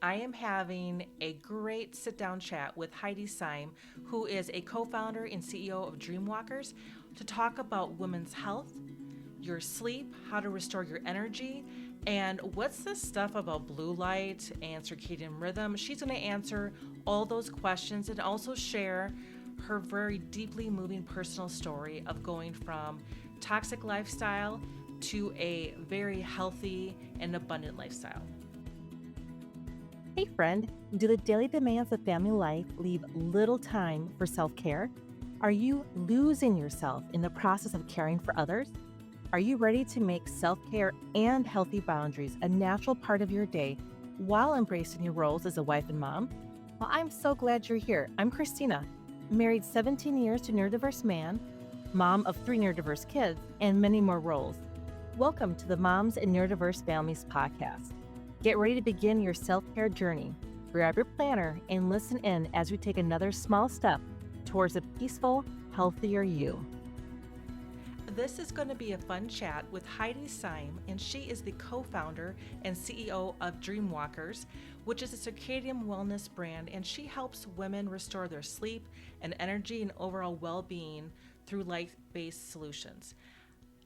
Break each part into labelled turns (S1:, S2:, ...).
S1: I am having a great sit down chat with Heidi Sime, who is a co founder and CEO of DreamWalkerz, to talk about women's health, your sleep, how to restore your energy, and what's this stuff about blue light and circadian rhythm. She's going to answer all those questions and also share her very deeply moving personal story of going from toxic lifestyle to a very healthy and abundant lifestyle.
S2: Hey friend, do the daily demands of family life leave little time for self-care? Are you losing yourself in the process of caring for others? Are you ready to make self-care and healthy boundaries a natural part of your day while embracing your roles as a wife and mom? Well, I'm so glad you're here. I'm Christina, married 17 years to a neurodiverse man, mom of 3 neurodiverse kids, and many more roles. Welcome to the Moms and Neurodiverse Families podcast. Get ready to begin your self-care journey. Grab your planner and listen in as we take another small step towards a peaceful, healthier you.
S1: This is going to be a fun chat with Heidi Sime, and she is the co-founder and CEO of DreamWalkerz, which is a circadian wellness brand, and she helps women restore their sleep and energy and overall well-being through light-based solutions.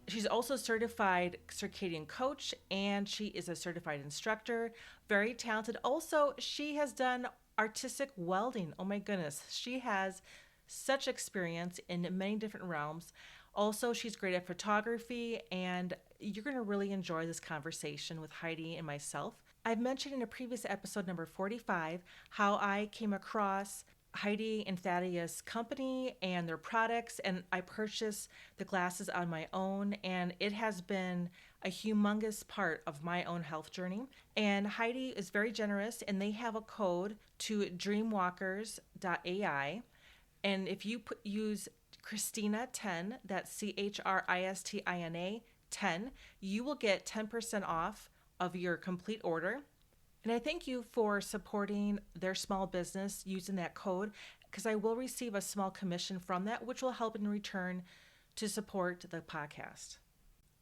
S1: She's also a certified circadian coach, and she is a certified instructor, very talented. Also, she has done artistic welding. Oh my goodness, she has such experience in many different realms. Also, she's great at photography, and you're going to really enjoy this conversation with Heidi and myself. I've mentioned in a previous episode, number 45, how I came across Heidi and Thaddeus' company and their products, and I purchased the glasses on my own, and it has been a humongous part of my own health journey. And Heidi is very generous, and they have a code to dreamwalkerz.ai, and if you use Christina 10, that's Christina 10, you will get 10% off of your complete order. And I thank you for supporting their small business using that code, because I will receive a small commission from that, which will help in return to support the podcast.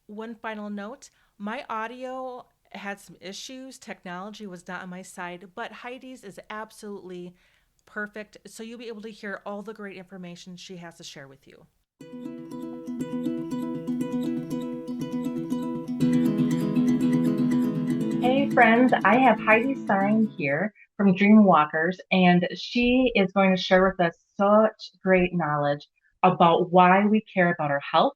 S1: One final note, my audio had some issues. Technology was not on my side, but Heidi's is absolutely perfect. So you'll be able to hear all the great information she has to share with you. Hey friends, I have Heidi Sime here from DreamWalkerz, and she is going to share with us such great knowledge about why we care about our health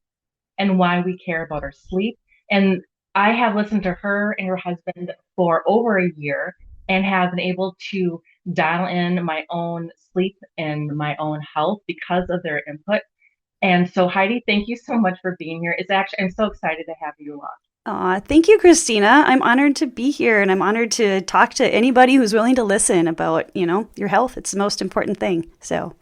S1: and why we care about our sleep. And I have listened to her and her husband for over a year and have been able to dial in my own sleep and my own health because of their input. And so, Heidi, thank you so much for being here. I'm so excited to have you on.
S3: Thank you, Christina. I'm honored to be here, and I'm honored to talk to anybody who's willing to listen about, your health. It's the most important thing. So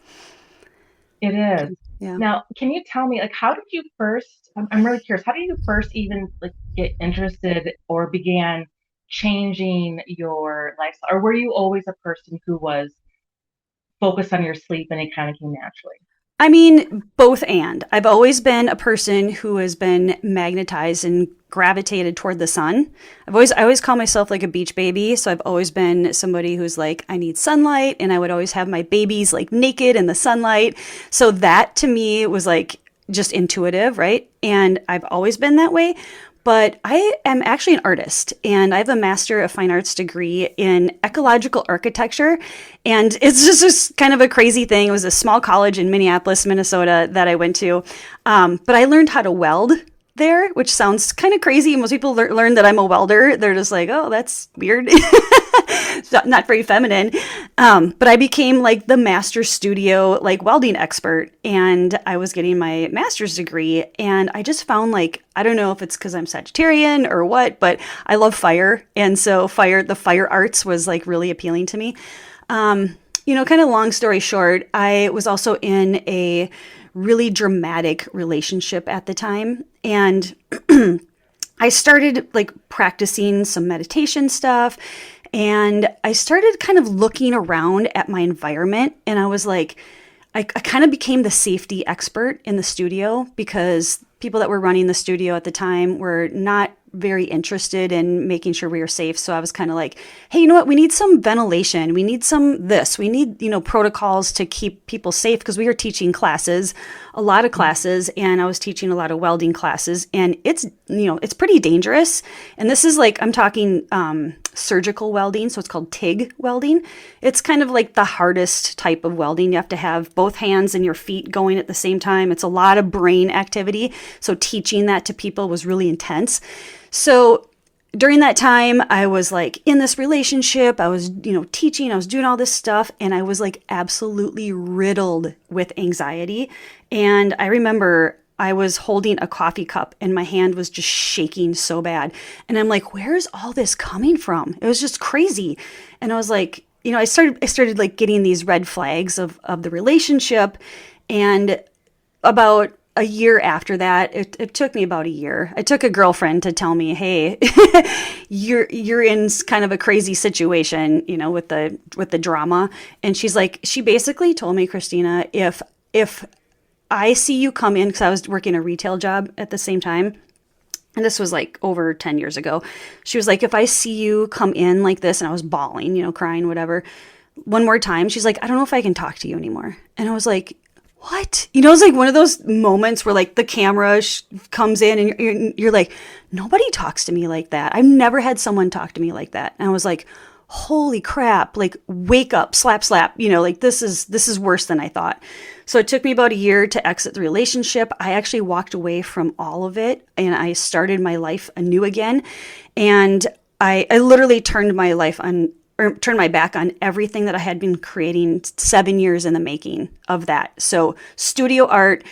S1: it is.
S3: Yeah.
S1: Now, can you tell me, how did you first, I'm really curious, how did you first even get interested or began changing your lifestyle? Or were you always a person who was focused on your sleep and it kind of came naturally?
S3: I mean, both and. I've always been a person who has been magnetized and gravitated toward the sun. I always call myself like a beach baby. So I've always been somebody who's like, I need sunlight. And I would always have my babies like naked in the sunlight. So that to me was like just intuitive, right? And I've always been that way. But I am actually an artist, and I have a Master of Fine Arts degree in Ecological Architecture. And it's just kind of a crazy thing. It was a small college in Minneapolis, Minnesota that I went to. But I learned how to weld there, which sounds kind of crazy. Most people learn that I'm a welder. They're just like, oh, that's weird. Not very feminine. But I became like the master studio, like welding expert. And I was getting my master's degree. And I just found I don't know if it's because I'm Sagittarian or what, but I love fire. And so the fire arts was like really appealing to me. Kind of long story short, I was also in a really dramatic relationship at the time. And I started practicing some meditation stuff, and I started kind of looking around at my environment, and I was like, I kind of became the safety expert in the studio because people that were running the studio at the time were not very interested in making sure we were safe. So I was kind of like, hey, you know what? We need some ventilation. We need some this. We need, protocols to keep people safe, because we were teaching classes, a lot of classes, and I was teaching a lot of welding classes, and it's pretty dangerous. And this is like, I'm talking surgical welding. So it's called TIG welding. It's kind of like the hardest type of welding. You have to have both hands and your feet going at the same time. It's a lot of brain activity. So teaching that to people was really intense. So during that time, I was like in this relationship, I was, teaching, I was doing all this stuff, and I was like absolutely riddled with anxiety. And I remember I was holding a coffee cup and my hand was just shaking so bad. And I'm like, where's all this coming from? It was just crazy. And I was like, I started like getting these red flags of the relationship. And about a year after that, it took me about a year. I took a girlfriend to tell me, hey, you're in kind of a crazy situation, with the drama. And she basically told me, Christina, if I see you come in, because I was working a retail job at the same time, and this was like over 10 years ago. She was like, if I see you come in like this, and I was bawling, crying, whatever, one more time, she's like, I don't know if I can talk to you anymore. And I was like, what? It's like one of those moments where like the camera comes in and you're like, nobody talks to me like that. I've never had someone talk to me like that. And I was like, holy crap, like wake up, slap, like this is worse than I thought. So it took me about a year to exit the relationship. I actually walked away from all of it and I started my life anew again. And I literally turned my back on everything that I had been creating 7 years in the making of that. So studio art,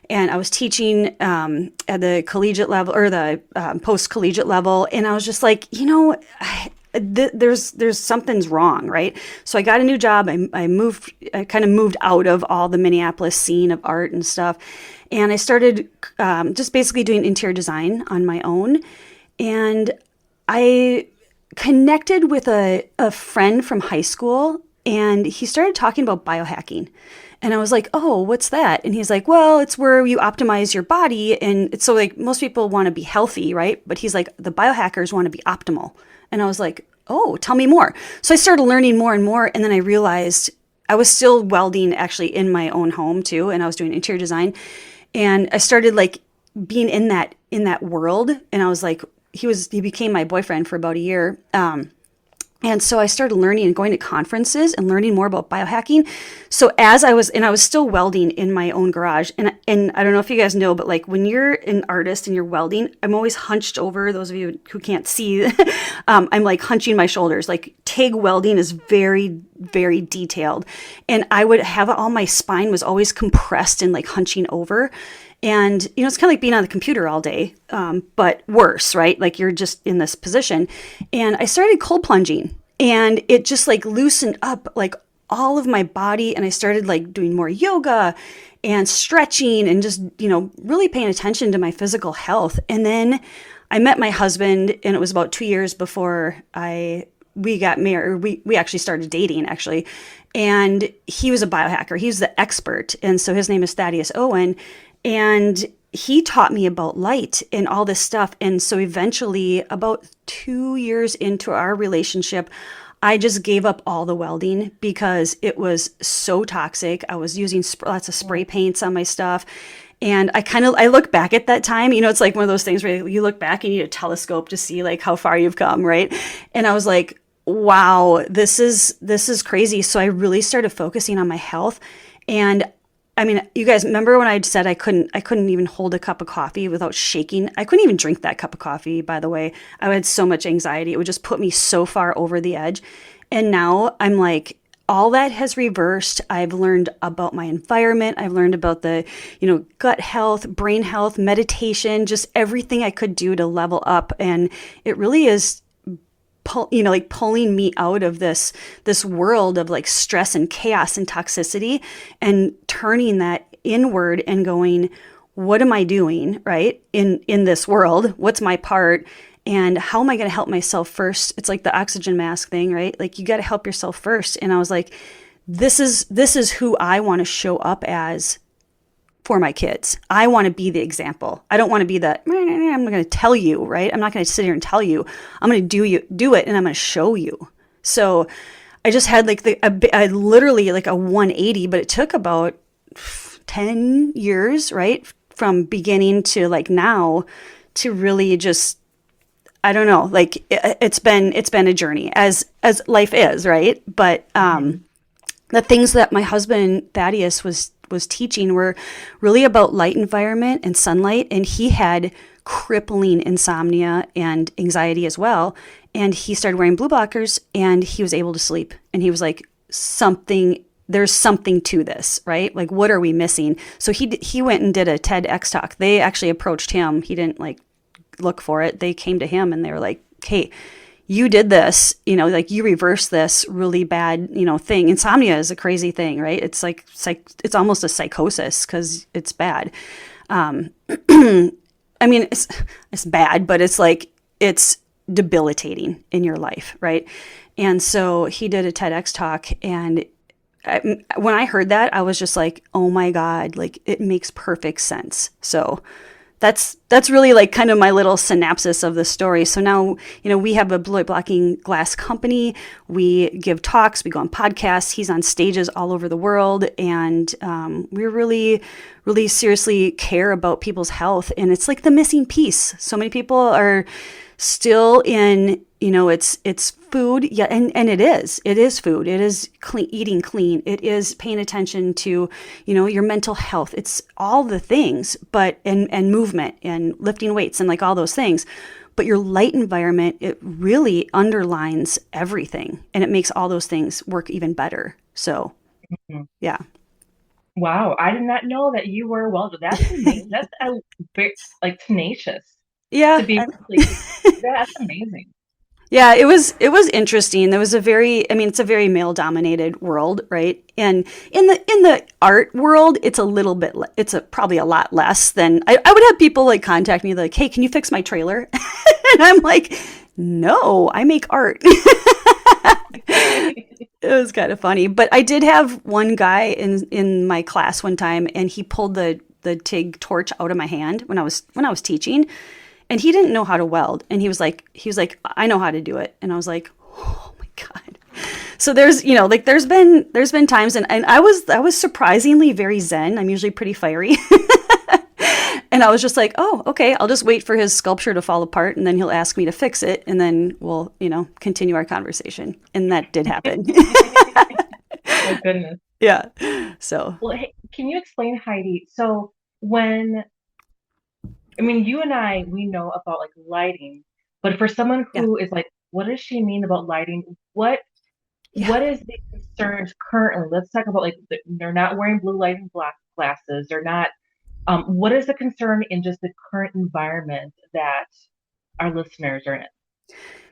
S3: and I was teaching at the collegiate level or the post-collegiate level. And I was just like, there's something's wrong, right? So I got a new job. I kind of moved out of all the Minneapolis scene of art and stuff. And I started just basically doing interior design on my own. And I connected with a friend from high school, and he started talking about biohacking. And I was like, oh, what's that? And he's like, well, it's where you optimize your body. And it's so like most people want to be healthy, right? But he's like, the biohackers want to be optimal. And I was like, oh, tell me more. So I started learning more and more. And then I realized I was still welding actually in my own home too. And I was doing interior design. And I started like being in that world. And I was like, he became my boyfriend for about a year. And so I started learning and going to conferences and learning more about biohacking. So as I was still welding in my own garage. And I don't know if you guys know, but like when you're an artist and you're welding, I'm always hunched over. Those of you who can't see, I'm like hunching my shoulders. Like TIG welding is very, very detailed. And I would have all my spine was always compressed and like hunching over. And, it's kind of like being on the computer all day, but worse, right? Like you're just in this position. And I started cold plunging, and it just like loosened up like all of my body. And I started like doing more yoga and stretching and just, really paying attention to my physical health. And then I met my husband, and it was about 2 years before we got married. We actually started dating actually. And he was a biohacker. He's the expert. And so his name is Thaddeus Owen. And he taught me about light and all this stuff. And so eventually, about 2 years into our relationship, I just gave up all the welding because it was so toxic. I was using lots of spray paints on my stuff. And I look back at that time, it's like one of those things where you look back and you need a telescope to see like how far you've come, right? And I was like, wow, this is crazy. So I really started focusing on my health. And I mean, you guys remember when I said I couldn't even hold a cup of coffee without shaking? I couldn't even drink that cup of coffee, by the way. I had so much anxiety. It would just put me so far over the edge. And now I'm like, all that has reversed. I've learned about my environment. I've learned about the, gut health, brain health, meditation, just everything I could do to level up. And it really is pulling me out of this world of like stress and chaos and toxicity, and turning that inward and going, what am I doing, right? In this world, what's my part, and how am I going to help myself first? It's like the oxygen mask thing, right? Like you got to help yourself first. And I was like, this is who I want to show up as for my kids. I want to be the example. I don't want to be the, I'm going to tell you, right? I'm not going to sit here and tell you. I'm going to do it, and I'm going to show you. So I just had like I literally like a 180, but it took about 10 years, right? From beginning to like now to really just, I don't know, like it's been a journey as life is, right? But the things that my husband Thaddeus was teaching were really about light environment and sunlight, and he had crippling insomnia and anxiety as well. And he started wearing blue blockers, and he was able to sleep. And he was like, there's something to this, right? Like, what are we missing? So he went and did a TEDx talk. They actually approached him. He didn't like look for it. They came to him and they were like, hey, you did this, like you reversed this really bad, thing. Insomnia is a crazy thing, right? It's like it's almost a psychosis because it's bad. I mean, it's bad, but it's like, it's debilitating in your life, right? And so he did a TEDx talk, and when I heard that, I was just like, oh my God, like it makes perfect sense. So that's really like kind of my little synopsis of the story. So now, we have a blue light blocking glass company. We give talks, we go on podcasts. He's on stages all over the world. And we really, really seriously care about people's health. And it's like the missing piece. So many people are still in, it's food. Yeah. And it is food. It is eating clean. It is paying attention to, your mental health. It's all the things, but, and movement and lifting weights and like all those things. But your light environment, it really underlines everything, and it makes all those things work even better. So, yeah.
S1: Wow. I did not know that you were that's amazing. That's a bit like tenacious.
S3: Yeah.
S1: To be that's amazing.
S3: Yeah, it was interesting. There was it's a very male dominated world, right? And in the art world, it's probably a lot less than I would have people like contact me like, hey, can you fix my trailer? And I'm like, no, I make art. It was kind of funny. But I did have one guy in my class one time, and he pulled the TIG torch out of my hand when I was teaching. And he didn't know how to weld. And he was like, I know how to do it. And I was like, oh my God. So there's been times, and I was surprisingly very zen. I'm usually pretty fiery. And I was just like, oh, okay, I'll just wait for his sculpture to fall apart, and then he'll ask me to fix it, and then we'll, continue our conversation. And that did happen.
S1: Oh goodness.
S3: Yeah. So.
S1: Well, hey, can you explain, Heidi? So you and we know about like lighting, but for someone who is like, what does she mean about lighting? What is the concerns currently? Let's talk about like, they're not wearing blue lighting glasses. They're not, what is the concern in just the current environment that our listeners are in?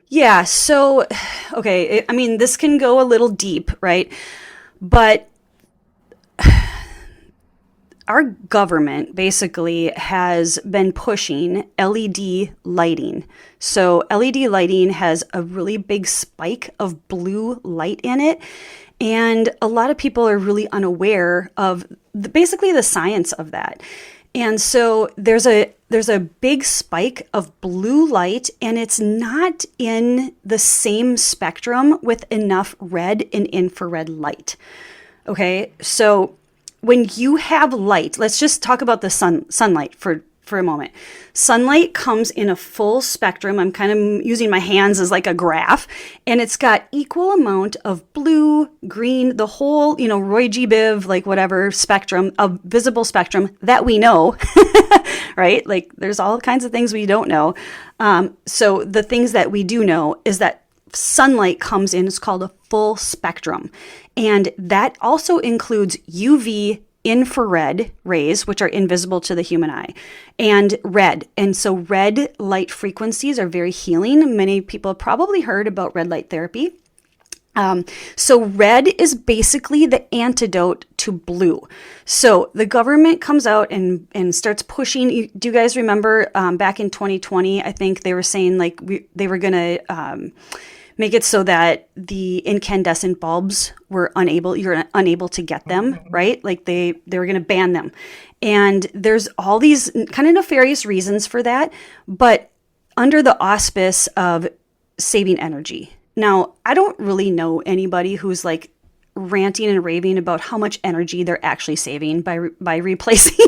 S3: Yeah. So, okay. This can go a little deep, right? But our government basically has been pushing LED lighting. So LED lighting has a really big spike of blue light in it. And a lot of people are really unaware of basically the science of that. And so there's a big spike of blue light, and it's not in the same spectrum with enough red and infrared light. Okay, so when you have light, let's just talk about the sunlight for a moment. Sunlight comes in a full spectrum. I'm kind of using my hands as like a graph, and it's got equal amount of blue, green, the whole, Roy G. Biv, like whatever spectrum of visible spectrum that we know, right? Like there's all kinds of things we don't know. So the things that we do know is that sunlight comes in, it's called a full spectrum. And that also includes UV, infrared rays, which are invisible to the human eye, and red. And so red light frequencies are very healing. Many people have probably heard about red light therapy. So red is basically the antidote to blue. So the government comes out and starts pushing. Do you guys remember back in 2020, I think they were saying like they were going to make it so that the incandescent bulbs you're unable to get them, right? Like they were going to ban them. And there's all these kind of nefarious reasons for that, but under the auspice of saving energy. Now, I don't really know anybody who's like ranting and raving about how much energy they're actually saving by replacing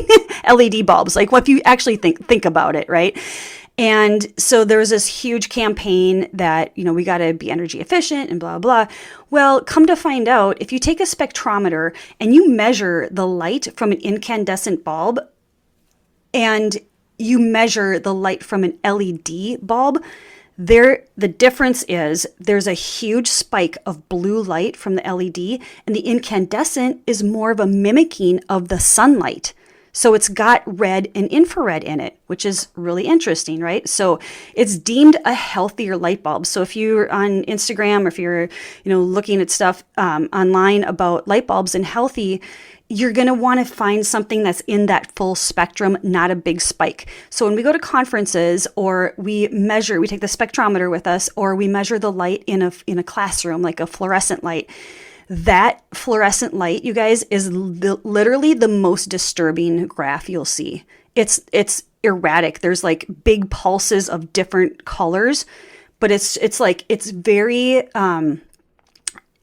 S3: LED bulbs. Like, what if you actually think about it, right? And so there was this huge campaign that, we got to be energy efficient and blah, blah. Well, come to find out, if you take a spectrometer and you measure the light from an incandescent bulb and you measure the light from an LED bulb, the difference is there's a huge spike of blue light from the LED, and the incandescent is more of a mimicking of the sunlight. So it's got red and infrared in it, which is really interesting, right? So it's deemed a healthier light bulb. So if you're on Instagram or if you're, looking at stuff online about light bulbs and healthy, you're going to want to find something that's in that full spectrum, not a big spike. So when we go to conferences or we take the spectrometer with us, or we measure the light in a classroom, like a fluorescent light, that fluorescent light, you guys, is literally the most disturbing graph you'll see. It's erratic. There's like big pulses of different colors, but it's very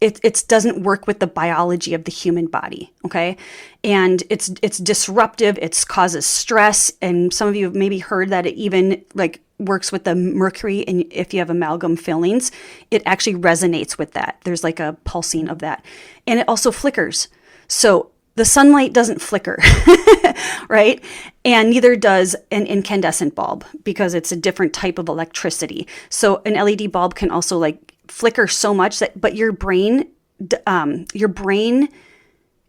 S3: it doesn't work with the biology of the human body, okay? And it's disruptive. It causes stress, and some of you have maybe heard that it even like works with the mercury, and if you have amalgam fillings, it actually resonates with that. There's like a pulsing of that. And it also flickers. So the sunlight doesn't flicker, right? And neither does an incandescent bulb, because it's a different type of electricity. So an LED bulb can also like flicker so much but your brain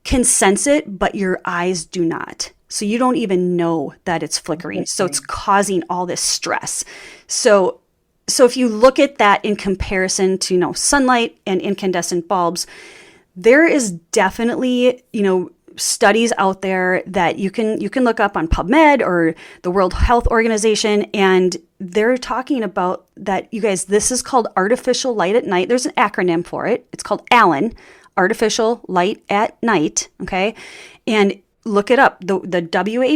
S3: can sense it, but your eyes do not. So you don't even know that it's flickering. So it's causing all this stress. So if you look at that in comparison to, sunlight and incandescent bulbs, there is definitely, studies out there that you can look up on PubMed or the World Health Organization, and they're talking about that, you guys, this is called artificial light at night. There's an acronym for it. It's called ALAN, artificial light at night, okay? And look it up. The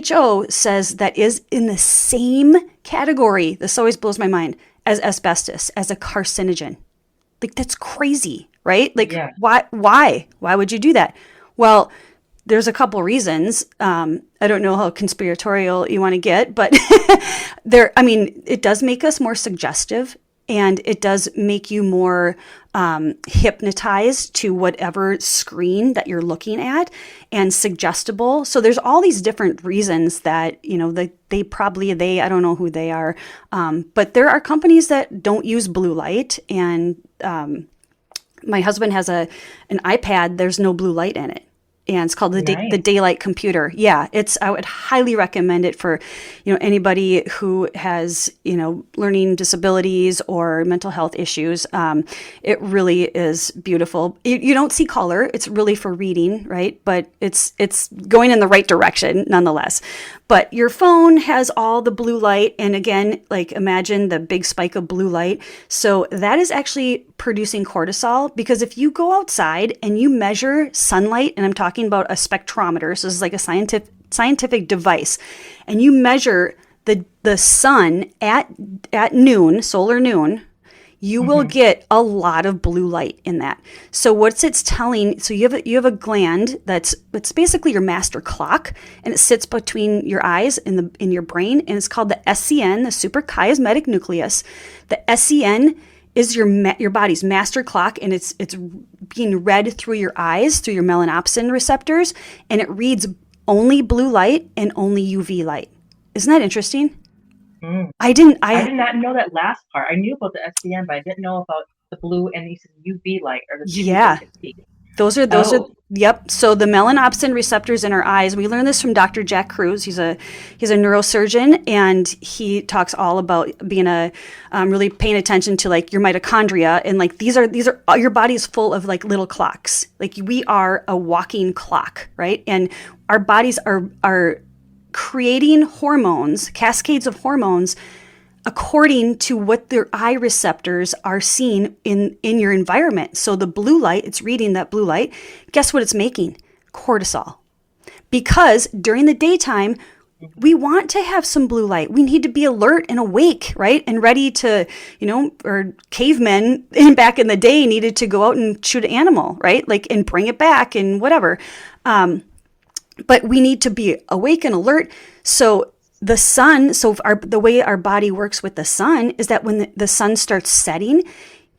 S3: WHO says that is in the same category, this always blows my mind, as asbestos, as a carcinogen. Like, that's crazy, right? Like, yeah. Why would you do that? Well, there's a couple reasons. I don't know how conspiratorial you want to get, but it does make us more suggestive, and it does make you more hypnotized to whatever screen that you're looking at, and suggestible. So there's all these different reasons that, I don't know who they are, but there are companies that don't use blue light, and my husband has an iPad, there's no blue light in it. And it's called the Daylight Computer. Yeah, I would highly recommend it for, anybody who has, learning disabilities or mental health issues. It really is beautiful. You don't see color. It's really for reading, right? But it's going in the right direction nonetheless. But your phone has all the blue light. And again, like, imagine the big spike of blue light. So that is actually producing cortisol, because if you go outside and you measure sunlight, and I'm talking about a spectrometer, so this is like a scientific device, and you measure the sun at noon, solar noon, you will get a lot of blue light in that. So what's it's telling, so you have a gland it's basically your master clock, and it sits between your eyes and in your brain, and it's called the SCN, the suprachiasmatic nucleus. The SCN is your body's master clock, and it's being read through your eyes, through your melanopsin receptors, and it reads only blue light and only UV light. Isn't that interesting? I did not know that last part. I knew about the SCN, but I didn't know about the blue and the UV light, or the UV. Those are yep. So the melanopsin receptors in our eyes, we learned this from Dr. Jack Kruse. He's a neurosurgeon, and he talks all about being really paying attention to like your mitochondria, and like these are your body's full of like little clocks. Like, we are a walking clock, right? And our bodies are creating hormones, cascades of hormones, according to what their eye receptors are seeing in your environment. So the blue light, it's reading that blue light. Guess what it's making? Cortisol. Because during the daytime, we want to have some blue light. We need to be alert and awake, right? And ready to, or cavemen back in the day needed to go out and shoot an animal, right? Like, and bring it back and whatever. But we need to be awake and alert. So the sun, the way our body works with the sun is that when the sun starts setting,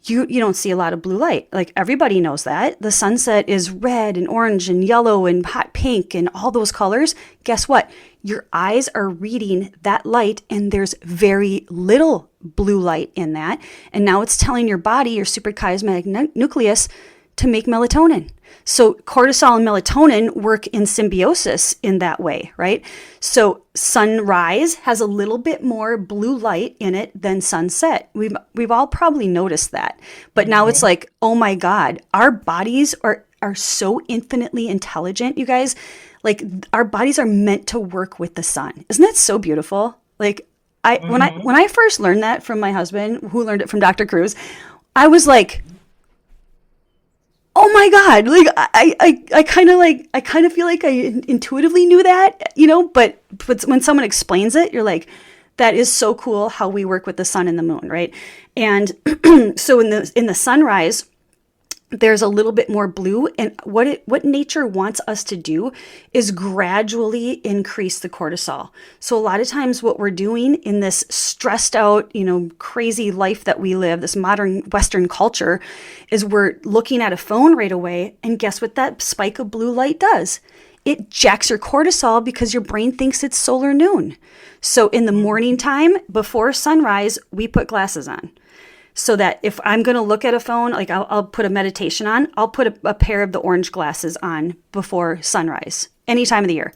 S3: you don't see a lot of blue light. Like, everybody knows that. The sunset is red and orange and yellow and hot pink and all those colors. Guess what? Your eyes are reading that light, and there's very little blue light in that. And now it's telling your body, your suprachiasmatic nucleus, to make melatonin. So cortisol and melatonin work in symbiosis in that way, right? So sunrise has a little bit more blue light in it than sunset. We've all probably noticed that. But now it's like, oh my God, our bodies are so infinitely intelligent, you guys. Like, our bodies are meant to work with the sun. Isn't that so beautiful? Like, when I first learned that from my husband, who learned it from Dr. Cruz, I was like, oh my God, like I kind of feel like I intuitively knew that, but when someone explains it, you're like, that is so cool how we work with the sun and the moon, right? And so in the sunrise, there's a little bit more blue, and what nature wants us to do is gradually increase the cortisol. So a lot of times what we're doing in this stressed out, crazy life that we live, this modern Western culture, is we're looking at a phone right away, and guess what that spike of blue light does? It jacks your cortisol because your brain thinks it's solar noon. So in the morning time, before sunrise, we put glasses on. So that if I'm going to look at a phone, like I'll put a meditation on, I'll put a pair of the orange glasses on before sunrise, any time of the year.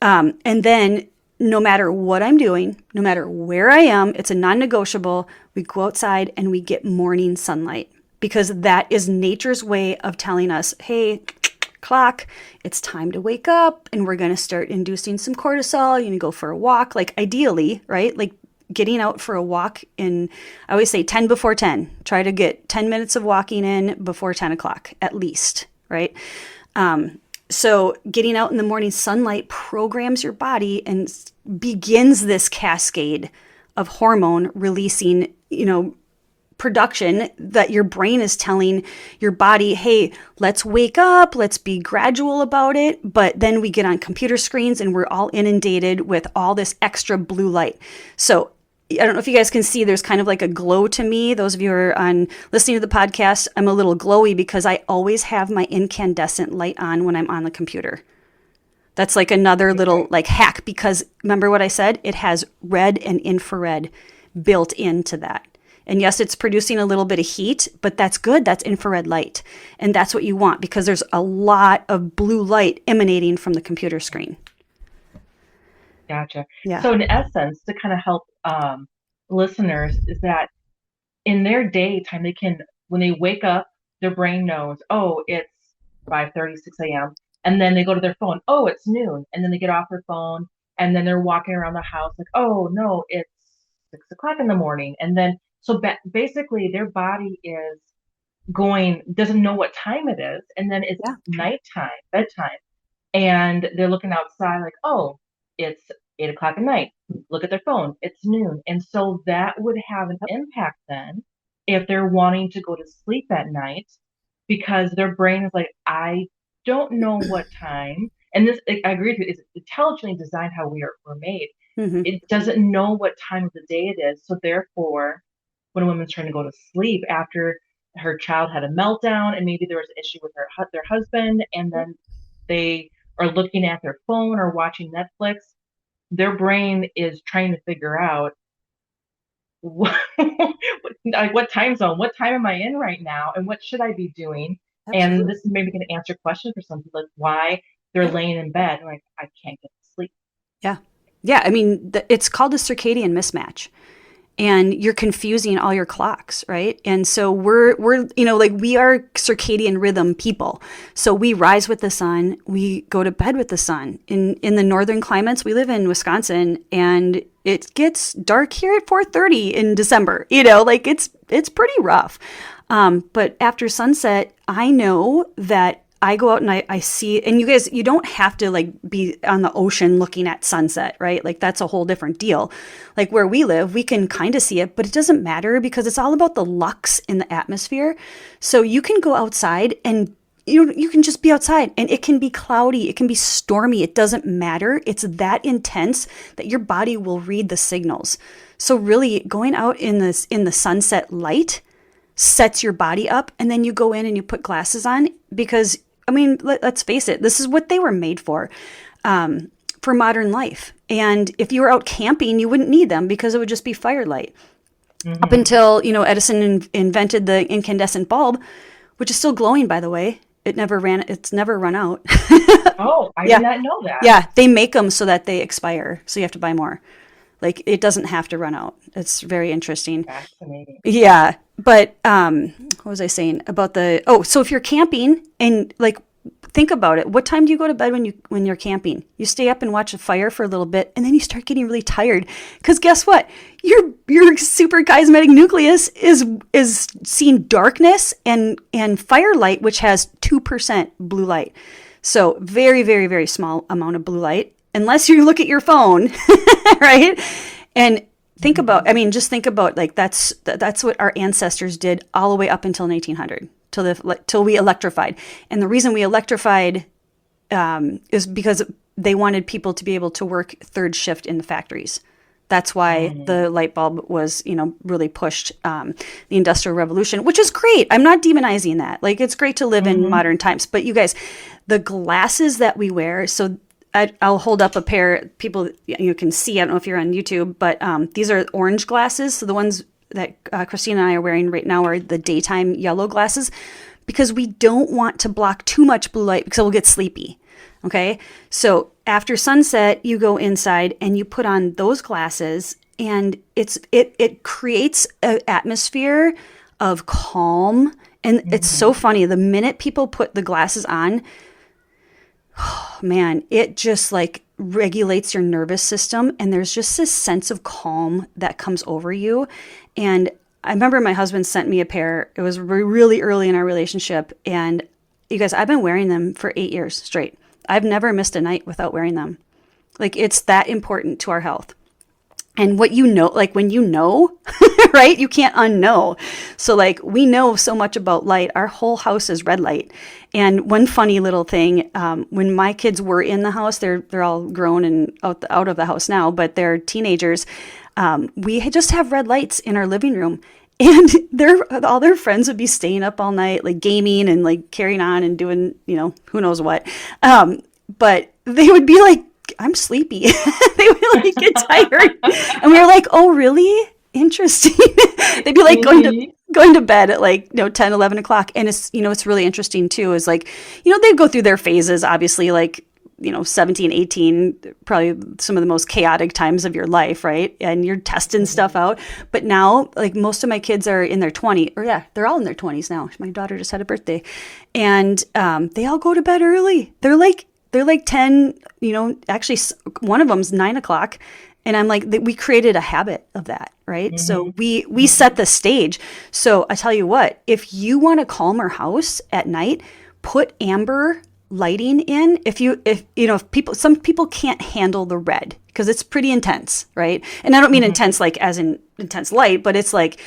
S3: And then no matter what I'm doing, no matter where I am, it's a non-negotiable. We go outside and we get morning sunlight, because that is nature's way of telling us, hey, clock, it's time to wake up, and we're going to start inducing some cortisol. You can go for a walk, like ideally, right? Like, getting out for a walk I always say 10 before 10. Try to get 10 minutes of walking in before 10 o'clock at least, right? So getting out in the morning sunlight programs your body and begins this cascade of hormone releasing, production that your brain is telling your body, hey, let's wake up, let's be gradual about it. But then we get on computer screens and we're all inundated with all this extra blue light. So I don't know if you guys can see, there's kind of like a glow to me. Those of you who are listening to the podcast, I'm a little glowy because I always have my incandescent light on when I'm on the computer. That's like another little like hack, because remember what I said? It has red and infrared built into that. And yes, it's producing a little bit of heat, but that's good. That's infrared light. And that's what you want, because there's a lot of blue light emanating from the computer screen.
S1: Gotcha.
S3: Yeah.
S1: So in essence, to kind of help listeners, is that in their daytime, they can, when they wake up, their brain knows, oh, it's 5:30, 6 a.m. And then they go to their phone, oh, it's noon. And then they get off their phone, and then they're walking around the house like, oh, no, it's 6 o'clock in the morning. And then, so basically their body is doesn't know what time it is. And then it's nighttime, bedtime. And they're looking outside like, oh, it's 8 o'clock at night. Look at their phone. It's noon. And so that would have an impact then if they're wanting to go to sleep at night, because their brain is like, I don't know what time. And this, I agree with you, it's intelligently designed how we're made.
S3: Mm-hmm.
S1: It doesn't know what time of the day it is. So therefore, when a woman's trying to go to sleep after her child had a meltdown, and maybe there was an issue with their husband, and then they are looking at their phone or watching Netflix, their brain is trying to figure out what time zone, what time am I in right now, and what should I be doing? Absolutely. And this is maybe going to answer questions for some people, like why they're laying in bed and like, I can't get to sleep.
S3: Yeah. Yeah. I mean, it's called a circadian mismatch. And you're confusing all your clocks, right? And so we're we are circadian rhythm people. So we rise with the sun, we go to bed with the sun. In the northern climates, we live in Wisconsin, and it gets dark here at 4:30 in December. Like it's pretty rough. But after sunset, I know that I go out and I see, and you guys, you don't have to like be on the ocean looking at sunset, right? Like that's a whole different deal. Like where we live, we can kind of see it, but it doesn't matter because it's all about the lux in the atmosphere. So you can go outside and you can just be outside, and it can be cloudy, it can be stormy, it doesn't matter. It's that intense that your body will read the signals. So really going out in the sunset light sets your body up, and then you go in and you put glasses on because, I mean, let's face it, this is what they were made for modern life. And if you were out camping, you wouldn't need them because it would just be firelight. Up until, Edison invented the incandescent bulb, which is still glowing, by the way. It's never run out.
S1: Oh, I did not know that.
S3: Yeah, they make them so that they expire, so you have to buy more. Like, it doesn't have to run out. It's very interesting.
S1: Fascinating.
S3: Yeah, but what was I saying about so if you're camping and like, think about it. What time do you go to bed when you're camping? You stay up and watch a fire for a little bit, and then you start getting really tired. Because guess what? Your super chiasmatic nucleus is seeing darkness and firelight, which has 2% blue light. So very, very, very small amount of blue light, unless you look at your phone, right? And think about like that's what our ancestors did all the way up until 1900. Till we electrified. And the reason we electrified is because they wanted people to be able to work third shift in the factories. That's why the light bulb was, really pushed, the Industrial Revolution, which is great. I'm not demonizing that. Like, it's great to live in modern times. But you guys, the glasses that we wear, so I'll hold up a pair. People, you can see, I don't know if you're on YouTube, but these are orange glasses. So the ones that Christina and I are wearing right now are the daytime yellow glasses, because we don't want to block too much blue light because we'll get sleepy. Okay. So after sunset, you go inside and you put on those glasses, and it creates an atmosphere of calm. And it's so funny. The minute people put the glasses on, oh, man, it just like regulates your nervous system, and there's just this sense of calm that comes over you. And I remember my husband sent me a pair. It was really early in our relationship, and you guys, I've been wearing them for 8 years straight. I've never missed a night without wearing them. Like, it's that important to our health. And what like when right, you can't unknow. So like, we know so much about light. Our whole house is red light. And one funny little thing, when my kids were in the house, they're all grown and out of the house now, but they're teenagers. We just have red lights in our living room, and all their friends would be staying up all night, like gaming and like carrying on and doing, who knows what. But they would be like, I'm sleepy. They would like get tired. And we were like, oh, really? Interesting. They'd be like going to bed at like, 10, 11 o'clock. And it's, it's really interesting too, is like, they go through their phases, obviously, like, 17, 18, probably some of the most chaotic times of your life, right? And you're testing stuff out. But now, like, most of my kids are in their 20s, or yeah, they're all in their 20s now. My daughter just had a birthday. And they all go to bed early. They're like 10, actually one of them's 9 o'clock. And I'm like, we created a habit of that, right? So we set the stage. So I tell you what, if you want a calmer house at night, put amber lighting in. Some people can't handle the red because it's pretty intense, right? And I don't mean intense like as in intense light, but it's like,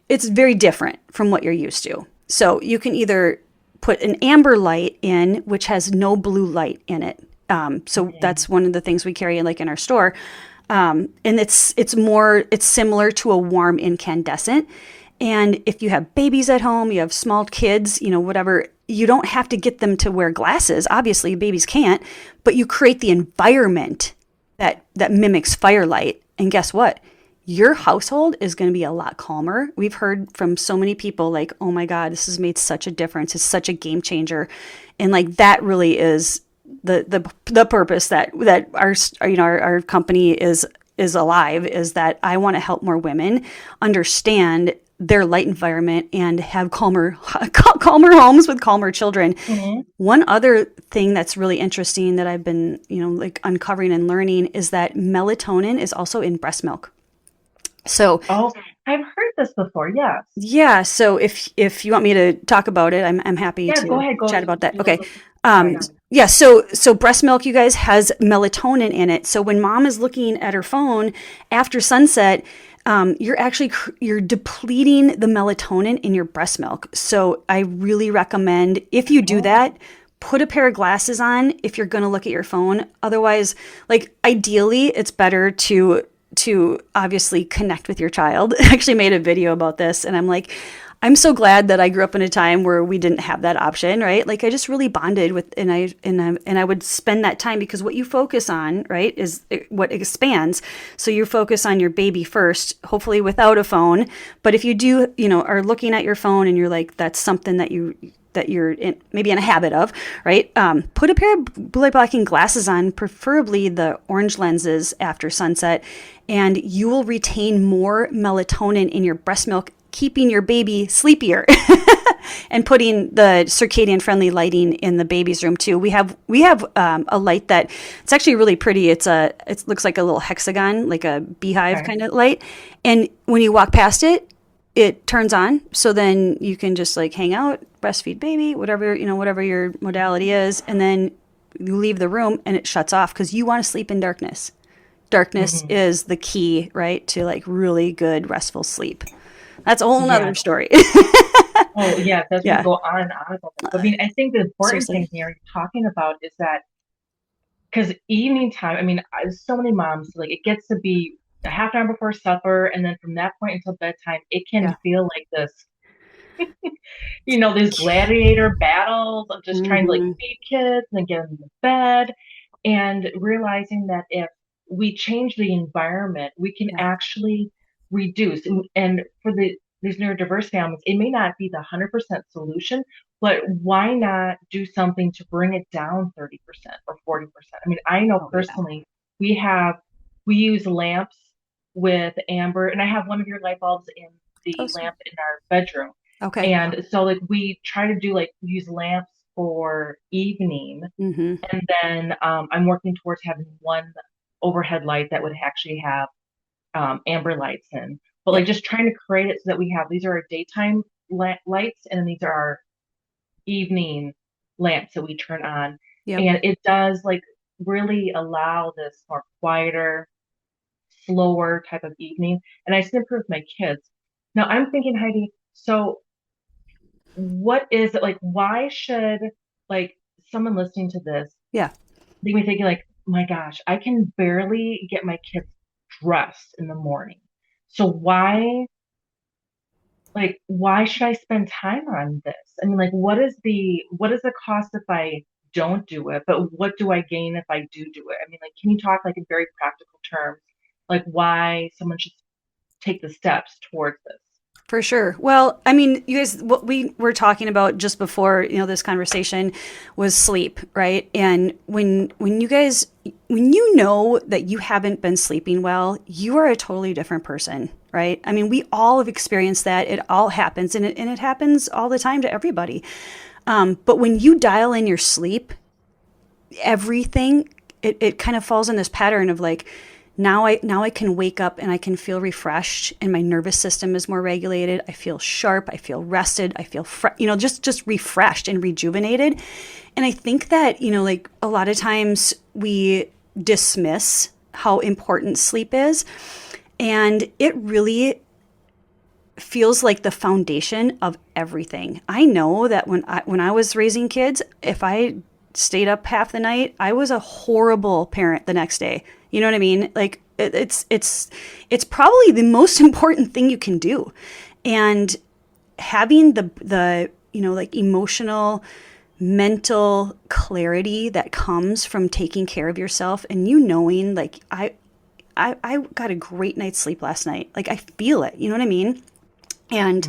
S3: it's very different from what you're used to. So you can either put an amber light in, which has no blue light in it. That's one of the things we carry in our store. And it's similar to a warm incandescent. And if you have babies at home, you have small kids, whatever, you don't have to get them to wear glasses. Obviously, babies can't, but you create the environment that mimics firelight. And guess what? Your household is going to be a lot calmer. We've heard from so many people like, oh my God, this has made such a difference. It's such a game changer. And like, that really is the purpose that our company is alive, is that I want to help more women understand their light environment and have calmer homes with calmer children.
S2: Mm-hmm.
S3: One other thing that's really interesting that I've been, like uncovering and learning is that melatonin is also in breast milk. So,
S2: Oh, I've heard this before. Yes.
S3: yeah. So if you want me to talk about it, I'm happy
S2: Yeah, go
S3: to
S2: ahead. Go.
S3: chat about that. Okay.
S2: Right on.
S3: Yeah. So breast milk, you guys, has melatonin in it. So when mom is looking at her phone after sunset, you're depleting the melatonin in your breast milk. So I really recommend, if you do that, put a pair of glasses on if you're going to look at your phone. Otherwise, like ideally, it's better to obviously connect with your child. I actually made a video about this, and I'm like, I'm so glad that I grew up in a time where we didn't have that option, right? Like I just really bonded with, and I would spend that time, because what you focus on, right, is what expands. So you focus on your baby first, hopefully without a phone. But if you do, are looking at your phone and you're like, that's something that you're maybe in a habit of, right? Put a pair of blue light blocking glasses on, preferably the orange lenses after sunset, and you will retain more melatonin in your breast milk, keeping your baby sleepier and putting the circadian friendly lighting in the baby's room too. We have a light that it's actually really pretty. It looks like a little hexagon, like a beehive kind of light. And when you walk past it, it turns on. So then you can just like hang out, breastfeed baby, whatever your modality is. And then you leave the room and it shuts off, because you want to sleep in darkness. Darkness is the key, right, to like really good restful sleep. That's a whole nother story.
S2: Oh, yeah. That's going to go on and on about that. I mean, I think the important thing here you're talking about is that, because evening time, I mean, so many moms, like it gets to be a half an hour before supper, and then from that point until bedtime, it can feel like this, these gladiator battles of just trying to like feed kids and then get them to bed, and realizing that if we change the environment, we can actually reduce. And for these neurodiverse families, it may not be the 100% solution, but why not do something to bring it down 30% or 40%? I mean, I know personally, we use lamps with amber, and I have one of your light bulbs in the lamp in our bedroom.
S3: Okay.
S2: And so like we try to do use lamps for evening, and then I'm working towards having one overhead light that would actually have amber lights in. But like just trying to create it so that we have, these are our daytime lights, and then these are our evening lamps that we turn on. And it does like really allow this more quieter, slower type of evening. And I just improve my kids. Now I'm thinking, Heidi, so what is it like? Why should like someone listening to this be thinking like, my gosh, I can barely get my kids dressed in the morning. So why should I spend time on this? I mean, like, what is the cost if I don't do it? But what do I gain if I do it? I mean, like, can you talk like in very practical terms, like why someone should take the steps towards this?
S3: For sure. Well, I mean, you guys, what we were talking about just before, this conversation was sleep, right? And when you know that you haven't been sleeping well, you are a totally different person, right? I mean, we all have experienced that. It all happens, and it happens all the time to everybody. But when you dial in your sleep, everything, it kind of falls in this pattern of like, now I can wake up and I can feel refreshed, and my nervous system is more regulated. I feel sharp. I feel rested. I feel just refreshed and rejuvenated. And I think that, like a lot of times we dismiss how important sleep is, and it really feels like the foundation of everything. I know that when I was raising kids, if I stayed up half the night, I was a horrible parent the next day. You know what I mean? Like it's probably the most important thing you can do. And having the like emotional, mental clarity that comes from taking care of yourself, and knowing like I got a great night's sleep last night. Like I feel it, you know what I mean? And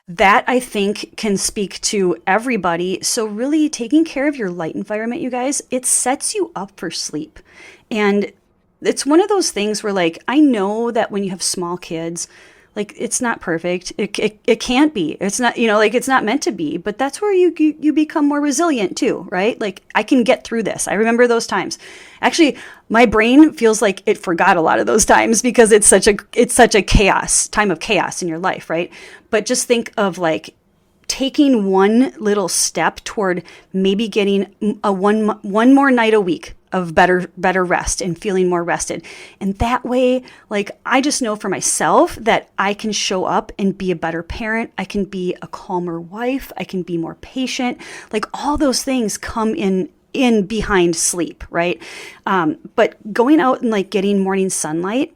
S3: that I think can speak to everybody. So really taking care of your light environment, you guys, it sets you up for sleep. And it's one of those things where like, I know that when you have small kids, Like it's not perfect. It can't be. It's not, like it's not meant to be, but that's where you become more resilient too, right? Like I can get through this. I remember those times. Actually, my brain feels like it forgot a lot of those times because it's such a time of chaos in your life, right? But just think of like taking one little step toward maybe getting a one more night a week of better rest and feeling more rested. And that way, like I just know for myself that I can show up and be a better parent. I can be a calmer wife. I can be more patient. Like all those things come in behind sleep, right? But going out and like getting morning sunlight,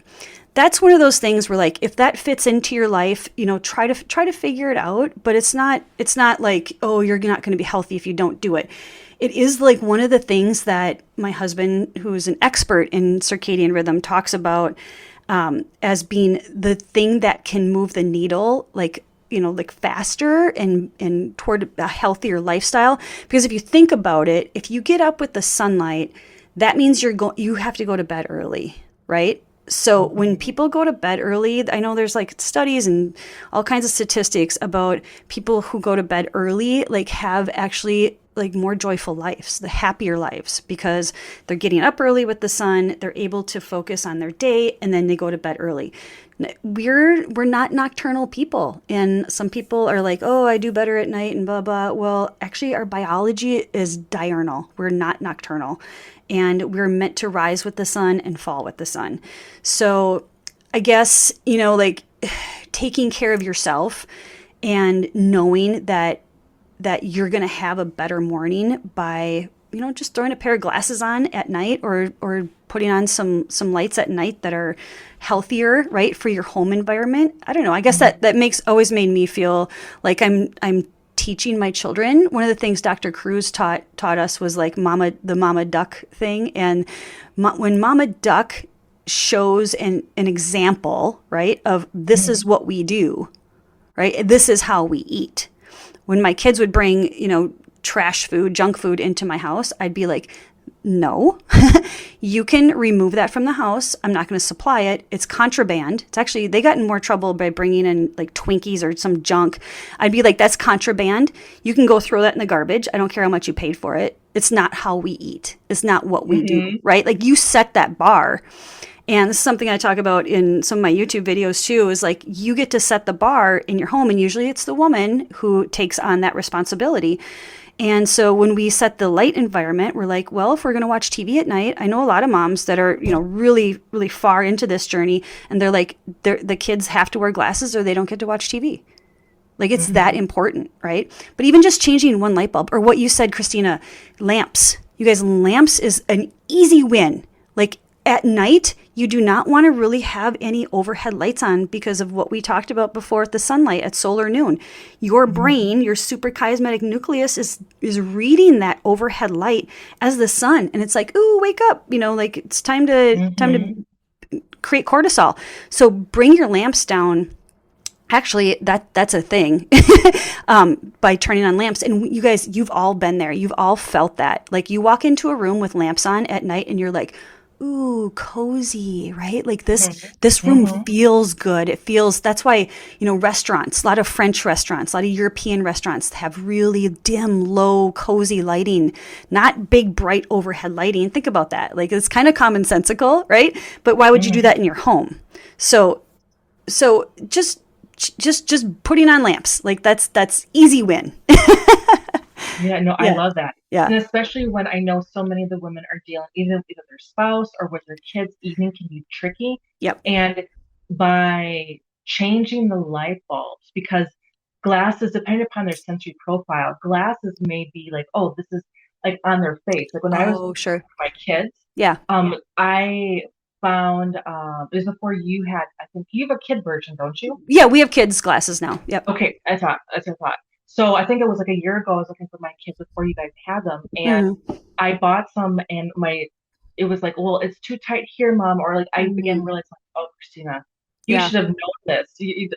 S3: that's one of those things where like if that fits into your life, try to figure it out, but it's not like, oh, you're not going to be healthy if you don't do it. It is like one of the things that my husband, who's an expert in circadian rhythm, talks about as being the thing that can move the needle like faster and toward a healthier lifestyle. Because if you think about it, if you get up with the sunlight, that means you have to go to bed early, right? So when people go to bed early, I know there's like studies and all kinds of statistics about people who go to bed early, like have actually like more joyful lives, the happier lives, because they're getting up early with the sun, they're able to focus on their day, and then they go to bed early. We're not nocturnal people, and some people are like, oh, I do better at night and blah blah. Well, actually our biology is diurnal. We're not nocturnal, and we're meant to rise with the sun and fall with the sun. So I guess, like taking care of yourself and knowing that you're going to have a better morning by, just throwing a pair of glasses on at night or putting on some lights at night that are healthier, right, for your home environment. I don't know. I guess that always made me feel like I'm teaching my children. One of the things Dr. Cruz taught us was like the mama duck thing. And when mama duck shows an example, right, of this is what we do, right? This is how we eat. When my kids would bring, trash food, junk food into my house, I'd be like, no, you can remove that from the house. I'm not going to supply it. It's contraband. It's actually, they got in more trouble by bringing in like Twinkies or some junk. I'd be like, that's contraband. You can go throw that in the garbage. I don't care how much you paid for it. It's not how we eat. It's not what we do, right? Like you set that bar. And this is something I talk about in some of my YouTube videos too, is like you get to set the bar in your home. And usually it's the woman who takes on that responsibility. And so when we set the light environment, we're like, well, if we're going to watch TV at night, I know a lot of moms that are, really, really far into this journey. And they're like, the kids have to wear glasses or they don't get to watch TV. Like it's that important, right? But even just changing one light bulb, or what you said, Christina, lamps. You guys, lamps is an easy win. Like at night, you do not want to really have any overhead lights on because of what we talked about before at the sunlight at solar noon. Your brain, your suprachiasmatic nucleus is reading that overhead light as the sun. And it's like, ooh, wake up. Like it's time to create cortisol. So bring your lamps down. Actually, that's a thing by turning on lamps. And you guys, you've all been there. You've all felt that. Like you walk into a room with lamps on at night and you're like, ooh, cozy, right? Like this room feels good. It feels, that's why, restaurants, a lot of French restaurants, a lot of European restaurants have really dim, low, cozy lighting, not big, bright overhead lighting. Think about that. Like it's kind of commonsensical, right? But why would you do that in your home? So just putting on lamps, like that's easy win.
S4: Yeah, no, I love that.
S3: Yeah.
S4: And especially when I know so many of the women are dealing either with their spouse or with their kids, evening can be tricky.
S3: Yep.
S4: And by changing the light bulbs, because glasses, depending upon their sensory profile, glasses may be like, oh, this is like on their face. Like when I was
S3: sure.
S4: with my kids,
S3: Yeah.
S4: I found it was before you had, I think you have a kid version, don't you?
S3: Yeah, we have kids' glasses now. Yep.
S4: Okay, that's what I thought. So I think it was like a year ago, I was looking for my kids before you guys had them. And I bought some and it was like, well, it's too tight here, Mom. Or like, I began realizing, oh, Christina, you should have known this. You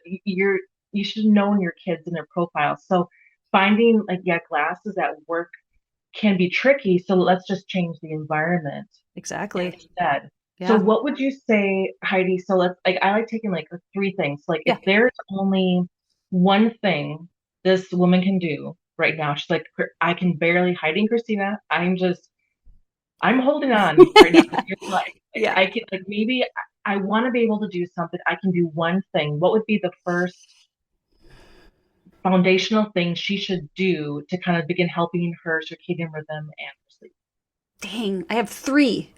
S4: should have known your kids and their profiles. So finding glasses at work can be tricky. So let's just change the environment
S3: Exactly.
S4: instead. So
S3: Yeah.
S4: what would you say, Heidi? So let's like I like taking like three things. Like if
S3: Yeah.
S4: there's only one thing this woman can do right now, she's like, I can barely hiding Christina. I'm holding on right now for
S3: Yeah.
S4: dear life. Like
S3: Yeah.
S4: I can like maybe I want to be able to do something. I can do one thing. What would be the first foundational thing she should do to kind of begin helping her circadian rhythm and her sleep?
S3: Dang, I have three.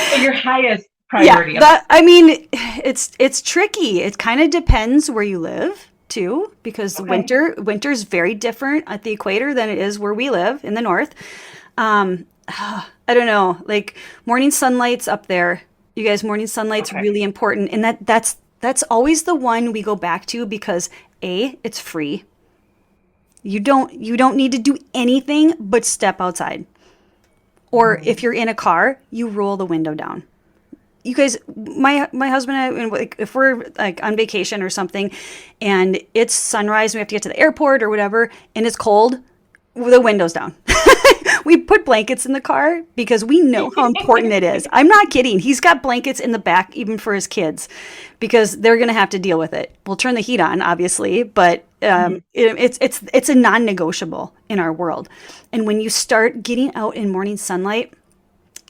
S4: So your highest
S3: Yeah,
S4: priority.
S3: that I mean, it's tricky. It kind of depends where you live too, because
S4: Okay.
S3: winter's very different at the equator than it is where we live in the north. I don't know, like morning sunlight's up there. You guys, morning sunlight's
S4: Okay.
S3: really important, and that's always the one we go back to because A, it's free. You don't need to do anything but step outside. Or
S4: Mhm.
S3: if you're in a car, you roll the window down. You guys, my husband and I, like, if we're like on vacation or something and it's sunrise and we have to get to the airport or whatever and it's cold, the window's down. We put blankets in the car because we know how important it is. I'm not kidding. He's got blankets in the back even for his kids because they're going to have to deal with it. We'll turn the heat on, obviously, but
S4: Mhm.
S3: it's a non-negotiable in our world. And when you start getting out in morning sunlight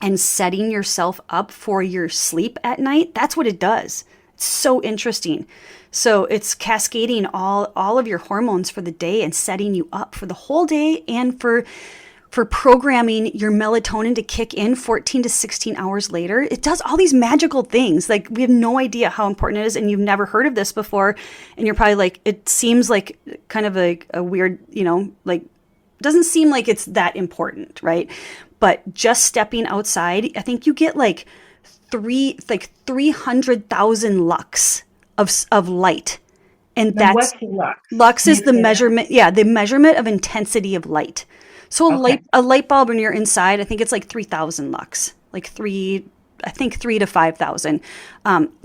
S3: and setting yourself up for your sleep at night, that's what it does. It's so interesting. So it's cascading all of your hormones for the day and setting you up for the whole day and for programming your melatonin to kick in 14 to 16 hours later. It does all these magical things. Like we have no idea how important it is and you've never heard of this before and you're probably like it seems like kind of a weird, like doesn't seem like it's that important, right? But just stepping outside, I think you get like 300,000 lux of light. And
S4: Now
S3: that's
S4: what's lux?
S3: lux
S4: Can
S3: is
S4: you
S3: the
S4: say that?
S3: measurement, yeah, the measurement of intensity of light. So
S4: Okay.
S3: a light bulb when you're inside, I think it's like 3,000 lux, like I think 3 to 5,000.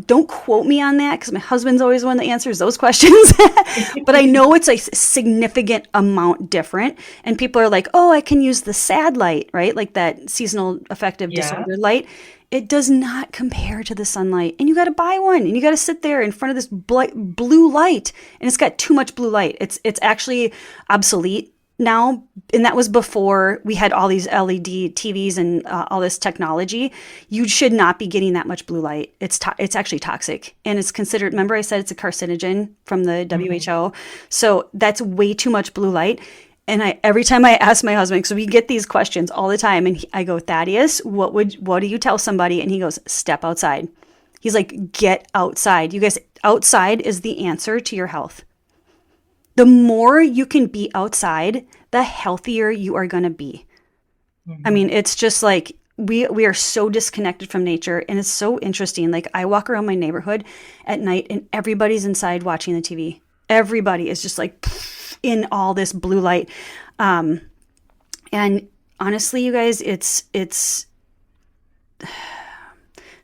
S3: Don't quote me on that because my husband's always the one that answers those questions. But I know it's a significant amount different. And people are like, oh, I can use the SAD light, right? Like that seasonal affective
S4: Yeah.
S3: disorder light. It does not compare to the sunlight. And you got to buy one and you got to sit there in front of this blue light. And it's got too much blue light. It's actually obsolete now, and that was before we had all these LED TVs and all this technology. You should not be getting that much blue light. It's actually toxic, and it's considered. Remember, I said it's a carcinogen from the
S4: Mhm.
S3: WHO. So that's way too much blue light. And every time I ask my husband, because we get these questions all the time, and I go, Thaddeus, what do you tell somebody? And he goes, step outside. He's like, get outside. You guys, outside is the answer to your health. The more you can be outside, the healthier you are going to be. I
S4: Mhm.
S3: mean, it's just like we are so disconnected from nature and it's so interesting. Like I walk around my neighborhood at night and everybody's inside watching the TV. Everybody is just like in all this blue light. And honestly, you guys, it's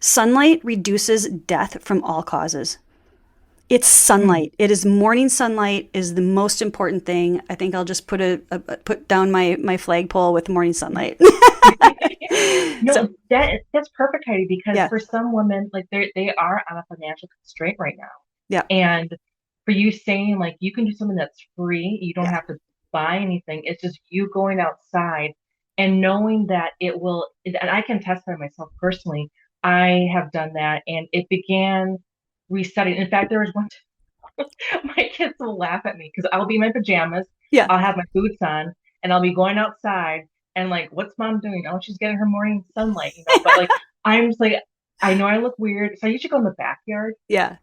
S3: sunlight reduces death from all causes. It's
S4: Hmm.
S3: sunlight. It is morning sunlight is the most important thing. I think I'll just put down my flagpole with morning sunlight. So
S4: No, that's perfect, Heidi, because
S3: yeah,
S4: for some women, like they are on a financial constraint right now.
S3: yeah,
S4: And for you saying like you can do something that's free, you don't
S3: yeah,
S4: have to buy anything. It's just you going outside and knowing that and I can test by myself personally. I have done that and it began resetting. In fact, there was one my kids will laugh at me because I'll be in my pajamas,
S3: yeah,
S4: I'll have my boots on, and I'll be going outside and like, what's mom doing? Oh, she's getting her morning sunlight, But like, I'm just like, I know I look weird, so I usually go in the backyard
S3: yeah.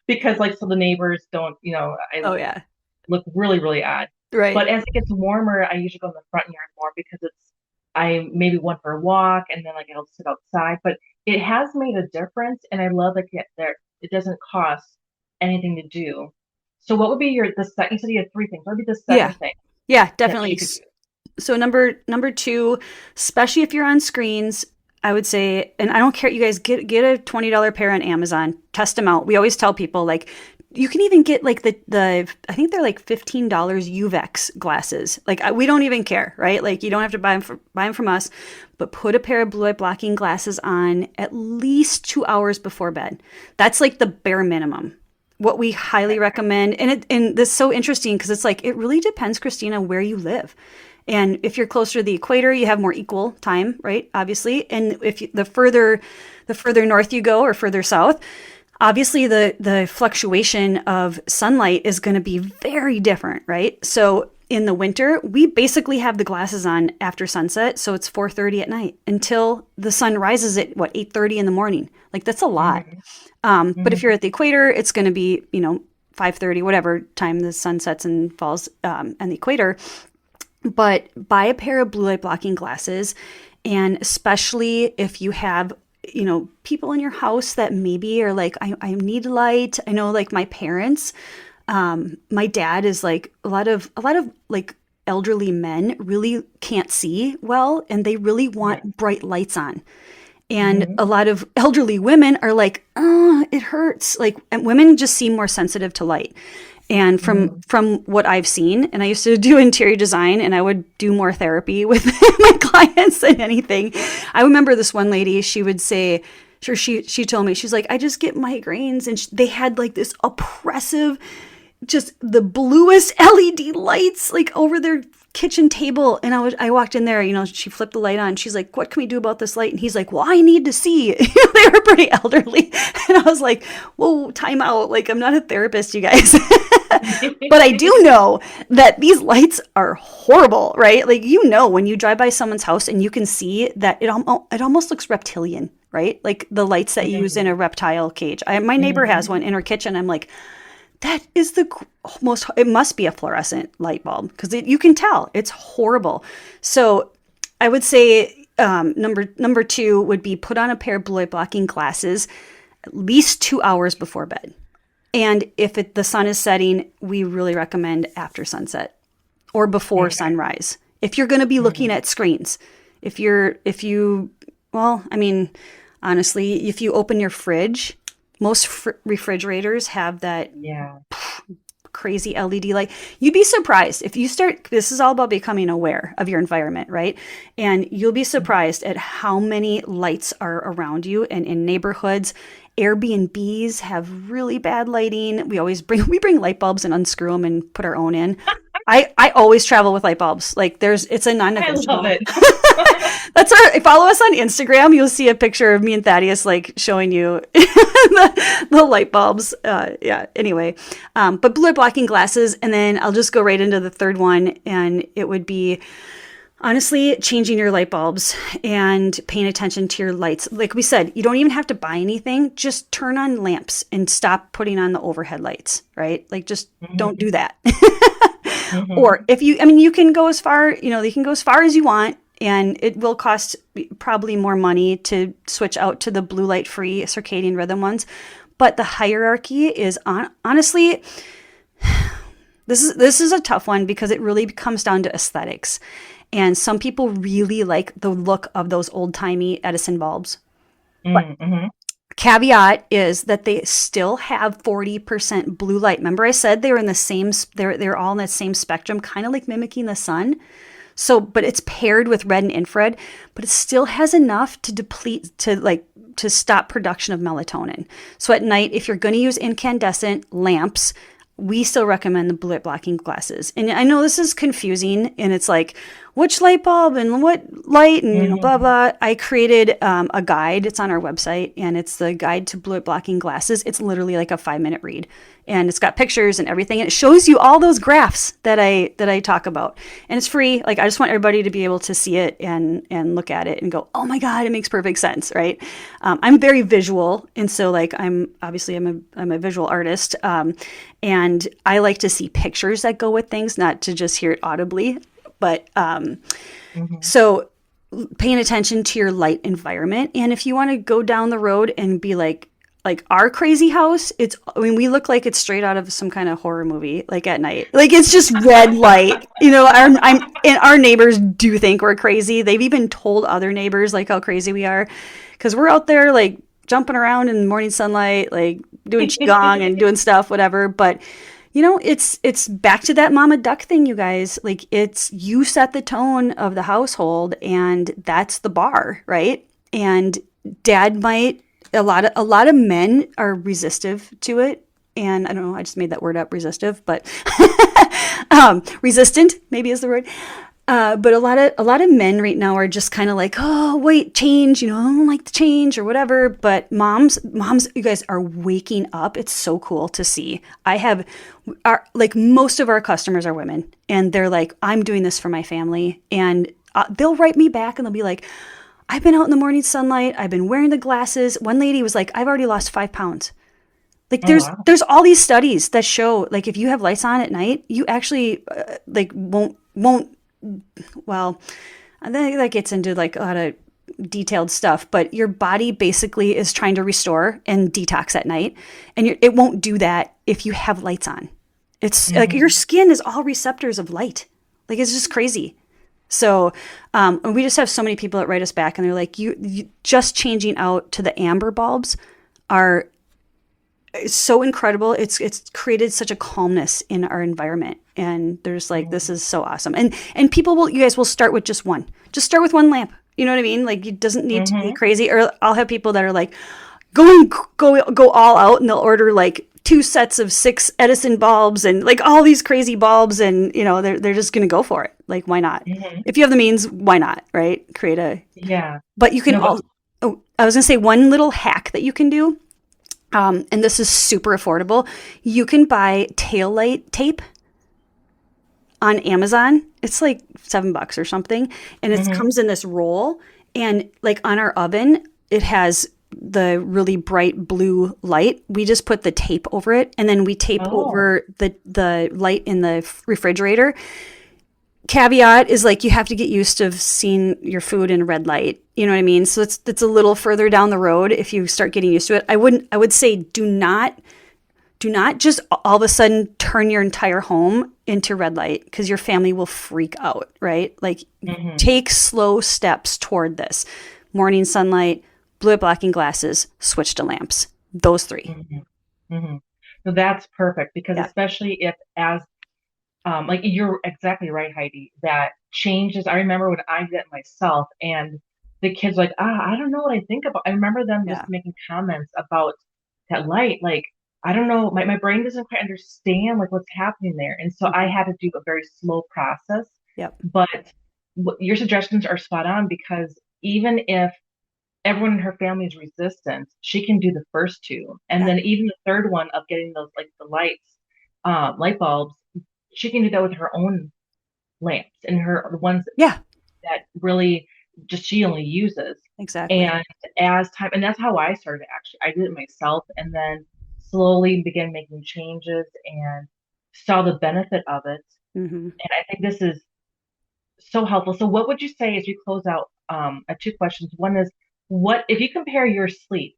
S4: because like, so the neighbors don't, I
S3: Oh yeah,
S4: look really, really odd.
S3: right.
S4: But as it gets warmer, I usually go in the front yard more because I maybe went for a walk and then like I'll sit outside. But it has made a difference, and I love like it doesn't cost anything to do. So what would be the second? You said you had three things. What would be the
S3: Yeah,
S4: second thing
S3: yeah,
S4: that
S3: definitely.
S4: she could do?
S3: So number two, especially if you're on screens, I would say, and I don't care, you guys get a $20 pair on Amazon, test them out. We always tell people like you can even get like the I think they're like $15 UVEX glasses. Like we don't even care, right? Like you don't have to buy them from us, but put a pair of blue light blocking glasses on at least 2 hours before bed. That's like the bare minimum. What we highly recommend, and this is so interesting because it's like it really depends, Christina, where you live. And if you're closer to the equator, you have more equal time, right? Obviously, and if the further north you go or further south, obviously the fluctuation of sunlight is going to be very different, right? So in the winter, we basically have the glasses on after sunset, so it's 4:30 at night until the sun rises at 8:30 in the morning. Like that's a lot. But if you're at the equator, it's going to be 5:30, whatever time the sun sets and falls on the equator. But buy a pair of blue light blocking glasses, and especially if you have people in your house that maybe are like, I need light. I know like my parents, my dad is like a lot of like elderly men really can't see well, and they really want bright lights on. And a lot of elderly women are like, oh, it hurts. Like, and women just seem more sensitive to light. And from what I've seen, and I used to do interior design, and I would do more therapy with my clients than anything. I remember this one lady, she would say, she told me, she's like, I just get migraines. And they had like this oppressive, just the bluest LED lights like over their kitchen table. And I walked in there, she flipped the light on. She's like, what can we do about this light? And he's like, well, I need to see. They were pretty elderly. And I was like, whoa, time out. Like, I'm not a therapist, you guys. But I do know that these lights are horrible, right? Like, when you drive by someone's house and you can see that it almost looks reptilian, right? Like the lights that you use in a reptile cage. My neighbor has one in her kitchen. I'm like, that is it must be a fluorescent light bulb because you can tell it's horrible. So I would say number 2 would be put on a pair of blue light blocking glasses at least 2 hours before bed. And if the sun is setting, we really recommend after sunset or before sunrise. If you're going to be looking at screens, honestly, if you open your fridge, most refrigerators have that crazy LED light. You'd be surprised if you start, this is all about becoming aware of your environment, right? And you'll be surprised at how many lights are around you and in neighborhoods. Airbnbs have really bad lighting. We bring light bulbs and unscrew them and put our own in. I always travel with light bulbs. Like it's a non-negotiable.
S4: I love it.
S3: Follow us on Instagram. You'll see a picture of me and Thaddeus like showing you the light bulbs. Anyway, but blue light blocking glasses. And then I'll just go right into the third one. And it would be honestly changing your light bulbs and paying attention to your lights. Like we said, you don't even have to buy anything. Just turn on lamps and stop putting on the overhead lights, right? Like just don't do that. Or if you can go as far, you can go as far as you want, and it will cost probably more money to switch out to the blue light free circadian rhythm ones. But the hierarchy is honestly, this is a tough one because it really comes down to aesthetics. And some people really like the look of those old-timey Edison bulbs. Caveat is that they still have 40% blue light. Remember I said they were in the same, they're all in the same spectrum, kind of like mimicking the sun. So, but it's paired with red and infrared, but it still has enough to deplete, to stop production of melatonin. So at night, if you're going to use incandescent lamps, we still recommend the blue light blocking glasses. And I know this is confusing, and it's like, which light bulb and what light and blah, blah. I created a guide. It's on our website, and it's the guide to blue light blocking glasses. It's literally like a 5-minute read, and it's got pictures and everything. And it shows you all those graphs that I talk about, and it's free. Like, I just want everybody to be able to see it and look at it and go, oh my God, it makes perfect sense, right? I'm very visual. And so like, I'm a visual artist. And I like to see pictures that go with things, not to just hear it audibly. But so paying attention to your light environment. And if you want to go down the road and be like our crazy house, we look like it's straight out of some kind of horror movie, like at night. Like it's just red light, and our neighbors do think we're crazy. They've even told other neighbors like how crazy we are because we're out there like jumping around in the morning sunlight, like doing qigong and doing stuff, whatever. But it's back to that mama duck thing, you guys. Like, it's, you set the tone of the household, and that's the bar, right? And dad might, a lot of men are resistive to it. And I don't know, I just made that word up, resistive, but resistant maybe is the word. But a lot of men right now are just kind of like, oh, wait, change, I don't like the change or whatever. But moms, you guys are waking up. It's so cool to see. Like, most of our customers are women, and they're like, I'm doing this for my family. And they'll write me back and they'll be like, I've been out in the morning sunlight. I've been wearing the glasses. One lady was like, I've already lost 5 pounds. Like, there's all these studies that show, like, if you have lights on at night, you actually like won't. Well, I think that gets into like a lot of detailed stuff, but your body basically is trying to restore and detox at night, and it won't do that if you have lights on. It's like your skin is all receptors of light. Like, it's just crazy. So we just have so many people that write us back, and they're like, you just changing out to the amber bulbs are so incredible. It's created such a calmness in our environment, and there's like, this is so awesome. And you guys will start with just start with one lamp. You know what I mean? Like, it doesn't need to be crazy. Or I'll have people that are like, go all out, and they'll order like 2 sets of 6 Edison bulbs and like all these crazy bulbs, and they're just gonna go for it. Like, why not? If you have the means, why not? Right? But you can I was gonna say, one little hack that you can do. And this is super affordable. You can buy taillight tape on Amazon. It's like $7 or something. And it comes in this roll. And like, on our oven, it has the really bright blue light. We just put the tape over it, and then we tape over the light in the refrigerator. Caveat is, like, you have to get used to seeing your food in red light. You know what I mean? So it's a little further down the road if you start getting used to it. I would say do not just all of a sudden turn your entire home into red light, because your family will freak out, right? Like, take slow steps toward this. Morning sunlight, blue light blocking glasses, switch to lamps. Those 3.
S4: So that's perfect, because especially if, as like, you're exactly right, Heidi, that changes. I remember when I did it myself, and the kids were like, I don't know what I think about. I remember them just making comments about that light. Like, I don't know, my brain doesn't quite understand like what's happening there. And so I had to do a very slow process. But your suggestions are spot on, because even if everyone in her family is resistant, she can do the first 2. And then even the third one of getting those, like, the light bulbs, she can do that with her own lamps and the ones that really just she only uses.
S3: Exactly.
S4: And as time, and that's how I started, actually. I did it myself, and then slowly began making changes and saw the benefit of it. And I think this is so helpful. So what would you say, as we close out, 2 questions. One is, what if you compare your sleep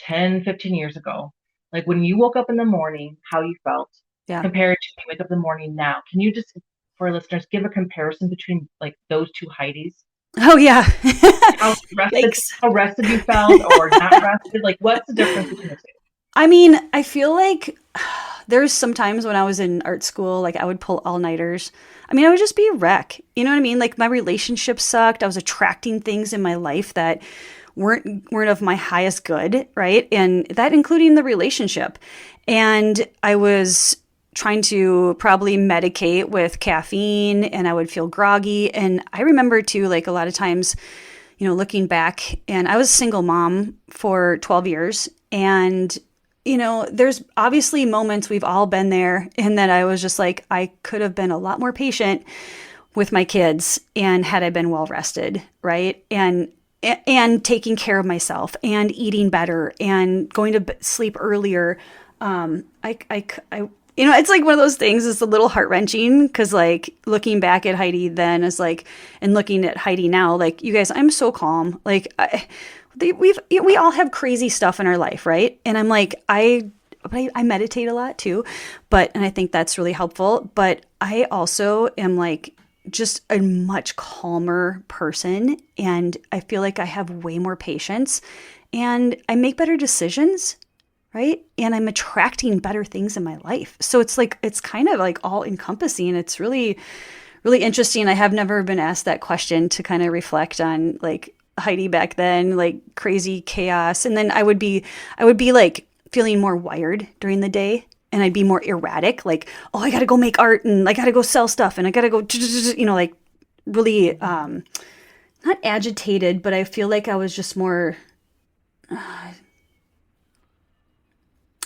S4: 10, 15 years ago, like when you woke up in the morning, how you felt, compared to when you wake up in the morning now? Can you just, for listeners, give a comparison between like those 2 Heidis?
S3: Oh, yeah.
S4: How rested you felt, or not rested? Like, what's the difference between the 2?
S3: I mean, I feel like there's some times when I was in art school, like, I would pull all-nighters. I mean, I would just be a wreck. You know what I mean? Like, my relationships sucked. I was attracting things in my life that weren't of my highest good, right? And that including the relationship. And I was trying to probably medicate with caffeine, and I would feel groggy. And I remember too, like, a lot of times, looking back, and I was a single mom for 12 years. And, there's obviously moments, we've all been there, and that I was just like, I could have been a lot more patient with my kids, and had I been well rested, right? And taking care of myself, and eating better, and going to sleep earlier. It's like one of those things. It's a little heart wrenching, because like, looking back at Heidi then is like, and looking at Heidi now, like, you guys, I'm so calm. Like, we all have crazy stuff in our life, right? And I'm like, I meditate a lot too, and I think that's really helpful. But I also am like, just a much calmer person, and I feel like I have way more patience, and I make better decisions, right? And I'm attracting better things in my life. So it's like, it's kind of like all encompassing. It's really, really interesting. I have never been asked that question to kind of reflect on like Heidi back then, like crazy chaos. And then I would be like feeling more wired during the day, and I'd be more erratic. Like, oh, I got to go make art, and I got to go sell stuff, and I got to go, like really, not agitated, but I feel like I was just more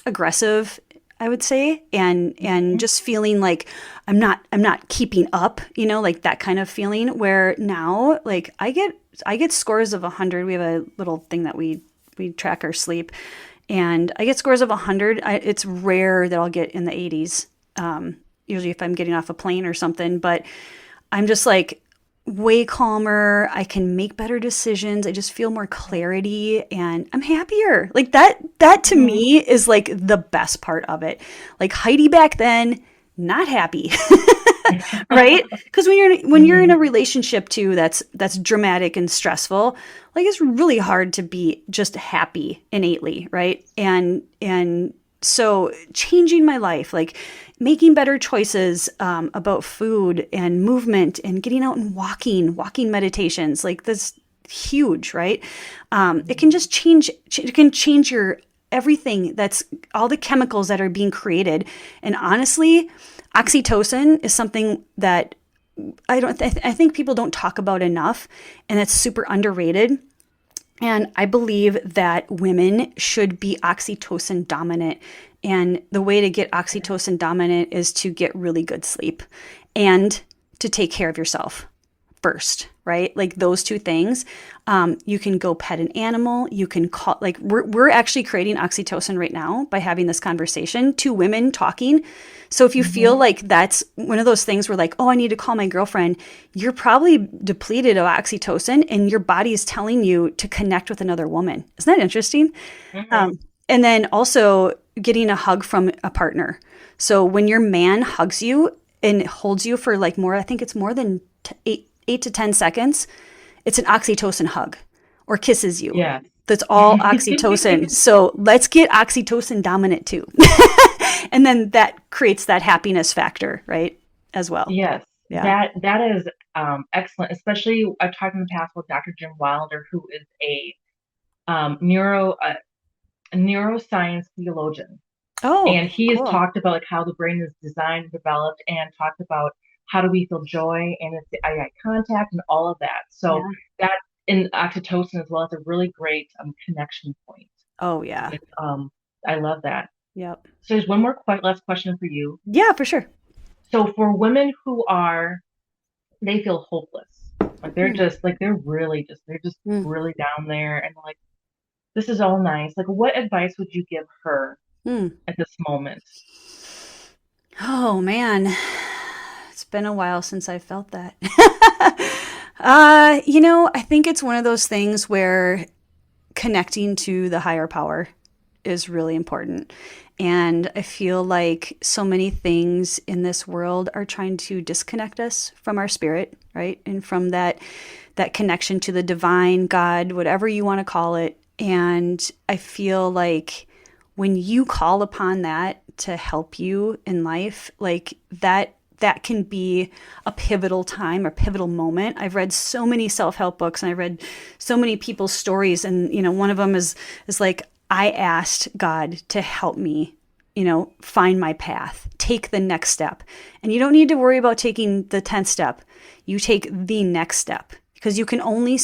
S3: aggressive, I would say, and just feeling like I'm not keeping up, like that kind of feeling. Where now, like I get scores of 100. We have a little thing that we track our sleep, and I get scores of 100. It's rare that I'll get in the 80s. Usually if I'm getting off a plane or something, but I'm just like way calmer. I can make better decisions. I just feel more clarity, and I'm happier. Like that to me is like the best part of it. Like Heidi back then, not happy. Right? Because when you're in a relationship too that's dramatic and stressful, like it's really hard to be just happy innately, right? And so changing my life, like making better choices about food and movement and getting out and walking meditations, like that's huge, right? It can just change. It can change your everything. That's all the chemicals that are being created. And honestly, oxytocin is something that I think people don't talk about enough, and it's super underrated. And I believe that women should be oxytocin dominant. And the way to get oxytocin dominant is to get really good sleep and to take care of yourself first, right? Like those two things. You can go pet an animal. You can call, like we're actually creating oxytocin right now by having this conversation, two women talking. So if you feel like that's one of those things where like, oh, I need to call my girlfriend, you're probably depleted of oxytocin and your body is telling you to connect with another woman. Isn't that interesting? And then also getting a hug from a partner. So when your man hugs you and holds you for like more, I think it's more than 8 to 10 seconds, it's an oxytocin hug, or kisses you.
S4: Yeah.
S3: That's all oxytocin. So let's get oxytocin dominant too. And then that creates that happiness factor, right? As well.
S4: Yes.
S3: Yeah.
S4: That is excellent. Especially I've talked in the past with Dr. Jim Wilder, who is a neuroscience theologian.
S3: Oh,
S4: and he has
S3: cool.
S4: talked about like how the brain is designed and developed, and talked about how do we feel joy, and it's the eye contact and all of that. So that in oxytocin as well is a really great connection point.
S3: Oh, yeah.
S4: I love that.
S3: Yep.
S4: So there's one more last question for you.
S3: Yeah, for sure.
S4: So for women who they feel hopeless, like they're just like they're just really down there, and like this is all nice. Like, what advice would you give her at this moment?
S3: Oh, man. It's been a while since I felt that. I think it's one of those things where connecting to the higher power is really important. And I feel like so many things in this world are trying to disconnect us from our spirit, right? And from that connection to the divine, God, whatever you want to call it. And I feel like when you call upon that to help you in life, like that can be a pivotal time or pivotal moment. I've read so many self-help books, and I read so many people's stories. And, one of them is like, I asked God to help me, find my path, take the next step. And you don't need to worry about taking the 10th step. You take the next step, because you can't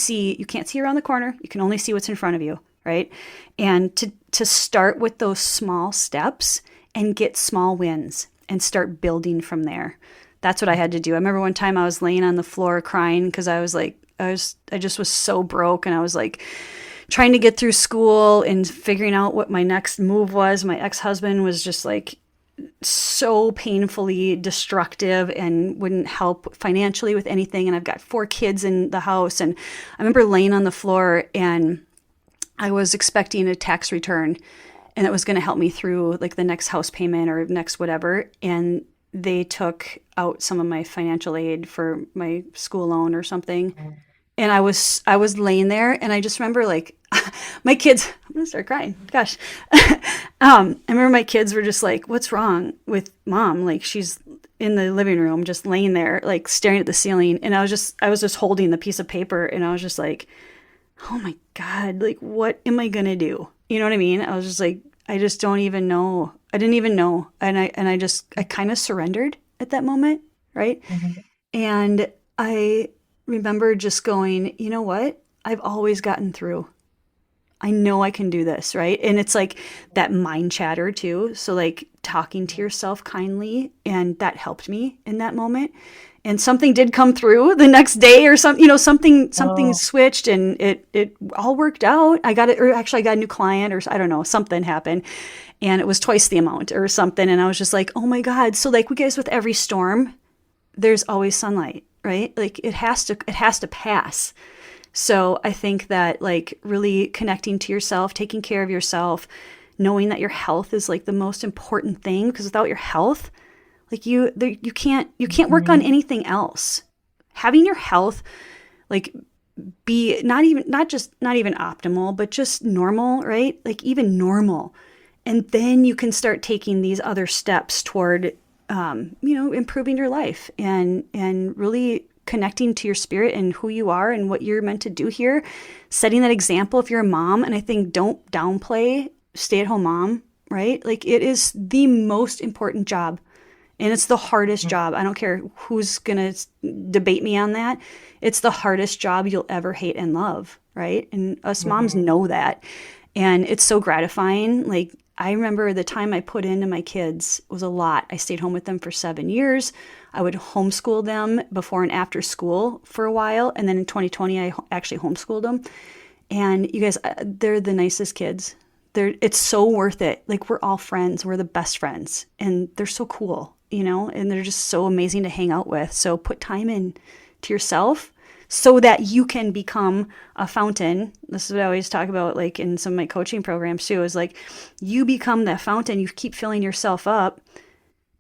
S3: see around the corner. You can only see what's in front of you, right? And to start with those small steps and get small wins and start building from there. That's what I had to do. I remember one time I was laying on the floor crying because I just was so broke, and I was like trying to get through school and figuring out what my next move was. My ex-husband was just like so painfully destructive and wouldn't help financially with anything. And I've got 4 kids in the house. And I remember laying on the floor, and I was expecting a tax return, and it was going to help me through like the next house payment or next whatever. And they took out some of my financial aid for my school loan or something. And I was laying there, and I just remember like my kids, I'm going to start crying. Gosh. I remember my kids were just like, what's wrong with mom? Like, she's in the living room, just laying there, like staring at the ceiling. And I was just holding the piece of paper, and I was just like, oh my God, like, what am I going to do? You know what I mean? I was just like, I just don't even know. I didn't even know. And I kind of surrendered at that moment. Right. Mm-hmm. And I remember just going, you know what? I've always gotten through. I know I can do this, right? And it's like that mind chatter too. So like talking to yourself kindly, and that helped me in that moment. And something did come through the next day, or something switched, and it all worked out. I got a new client, or I don't know, something happened, and it was twice the amount or something. And I was just like, oh my God. So like, we guys, with every storm, there's always sunlight, right? Like it has to pass. So I think that like really connecting to yourself, taking care of yourself, knowing that your health is like the most important thing, because without your health, like you can't work on anything else. Having your health like be not even optimal, but just normal, right? Like even normal. And then you can start taking these other steps toward improving your life and really connecting to your spirit and who you are and what you're meant to do here, setting that example if you're a mom. And I think don't downplay stay-at-home mom, right? Like it is the most important job, and it's the hardest job. I don't care who's going to debate me on that. It's the hardest job you'll ever hate and love, right? And us moms know that. And it's so gratifying. Like I remember the time I put into my kids was a lot. I stayed home with them for 7 years. I would homeschool them before and after school for a while. And then in 2020, I actually homeschooled them. And you guys, they're the nicest kids. It's so worth it. Like we're all friends. We're the best friends. And they're so cool, and they're just so amazing to hang out with. So put time in to yourself so that you can become a fountain. This is what I always talk about, like in some of my coaching programs too, is like you become that fountain. You keep filling yourself up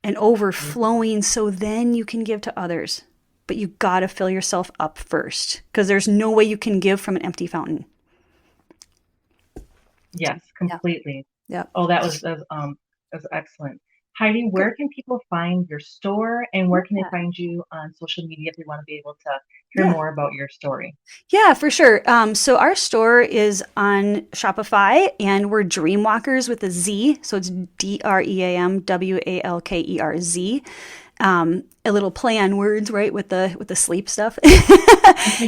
S3: and overflowing, so then you can give to others. But you got to fill yourself up first, because there's no way you can give from an empty fountain.
S4: Yes, completely.
S3: Yeah.
S4: Oh, that was excellent. Heidi, where can people find your store, and where can they find you on social media if they want to be able to hear more about your story? Yeah, for sure. So our store is on Shopify, and we're DreamWalkerz with a Z. So it's DreamWalkerz. A little play on words, right, with the sleep stuff.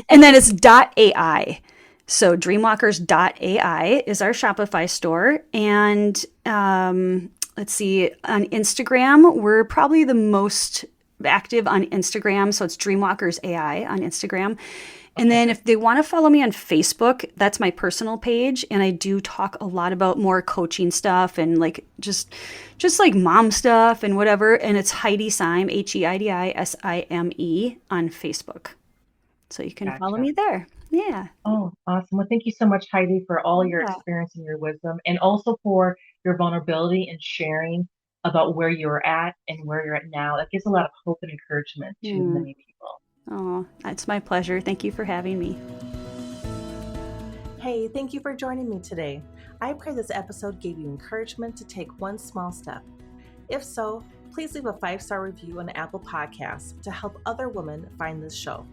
S4: And then it's .ai. So DreamWalkerz.ai is our Shopify store. And let's see, on Instagram, we're probably the most active on Instagram. So it's DreamWalkerz AI on Instagram. And then if they want to follow me on Facebook, that's my personal page. And I do talk a lot about more coaching stuff and like just like mom stuff and whatever. And it's Heidi Sime, HeidisIsime on Facebook. So you can follow me there. Yeah. Oh, awesome. Well, thank you so much, Heidi, for all your experience and your wisdom, and also for your vulnerability and sharing about where you're at and where you're at now. That gives a lot of hope and encouragement to many people. Oh, it's my pleasure. Thank you for having me.
S1: Hey, thank you for joining me today. I pray this episode gave you encouragement to take one small step. If so, please leave a 5-star review on Apple Podcasts to help other women find this show.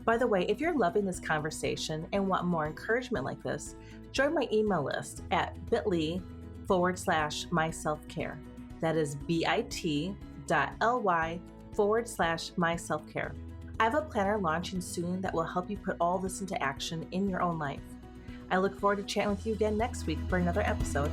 S1: By the way, if you're loving this conversation and want more encouragement like this, join my email list at bit.ly/myselfcare. That is bit.ly/myselfcare. I have a planner launching soon that will help you put all this into action in your own life. I look forward to chatting with you again next week for another episode.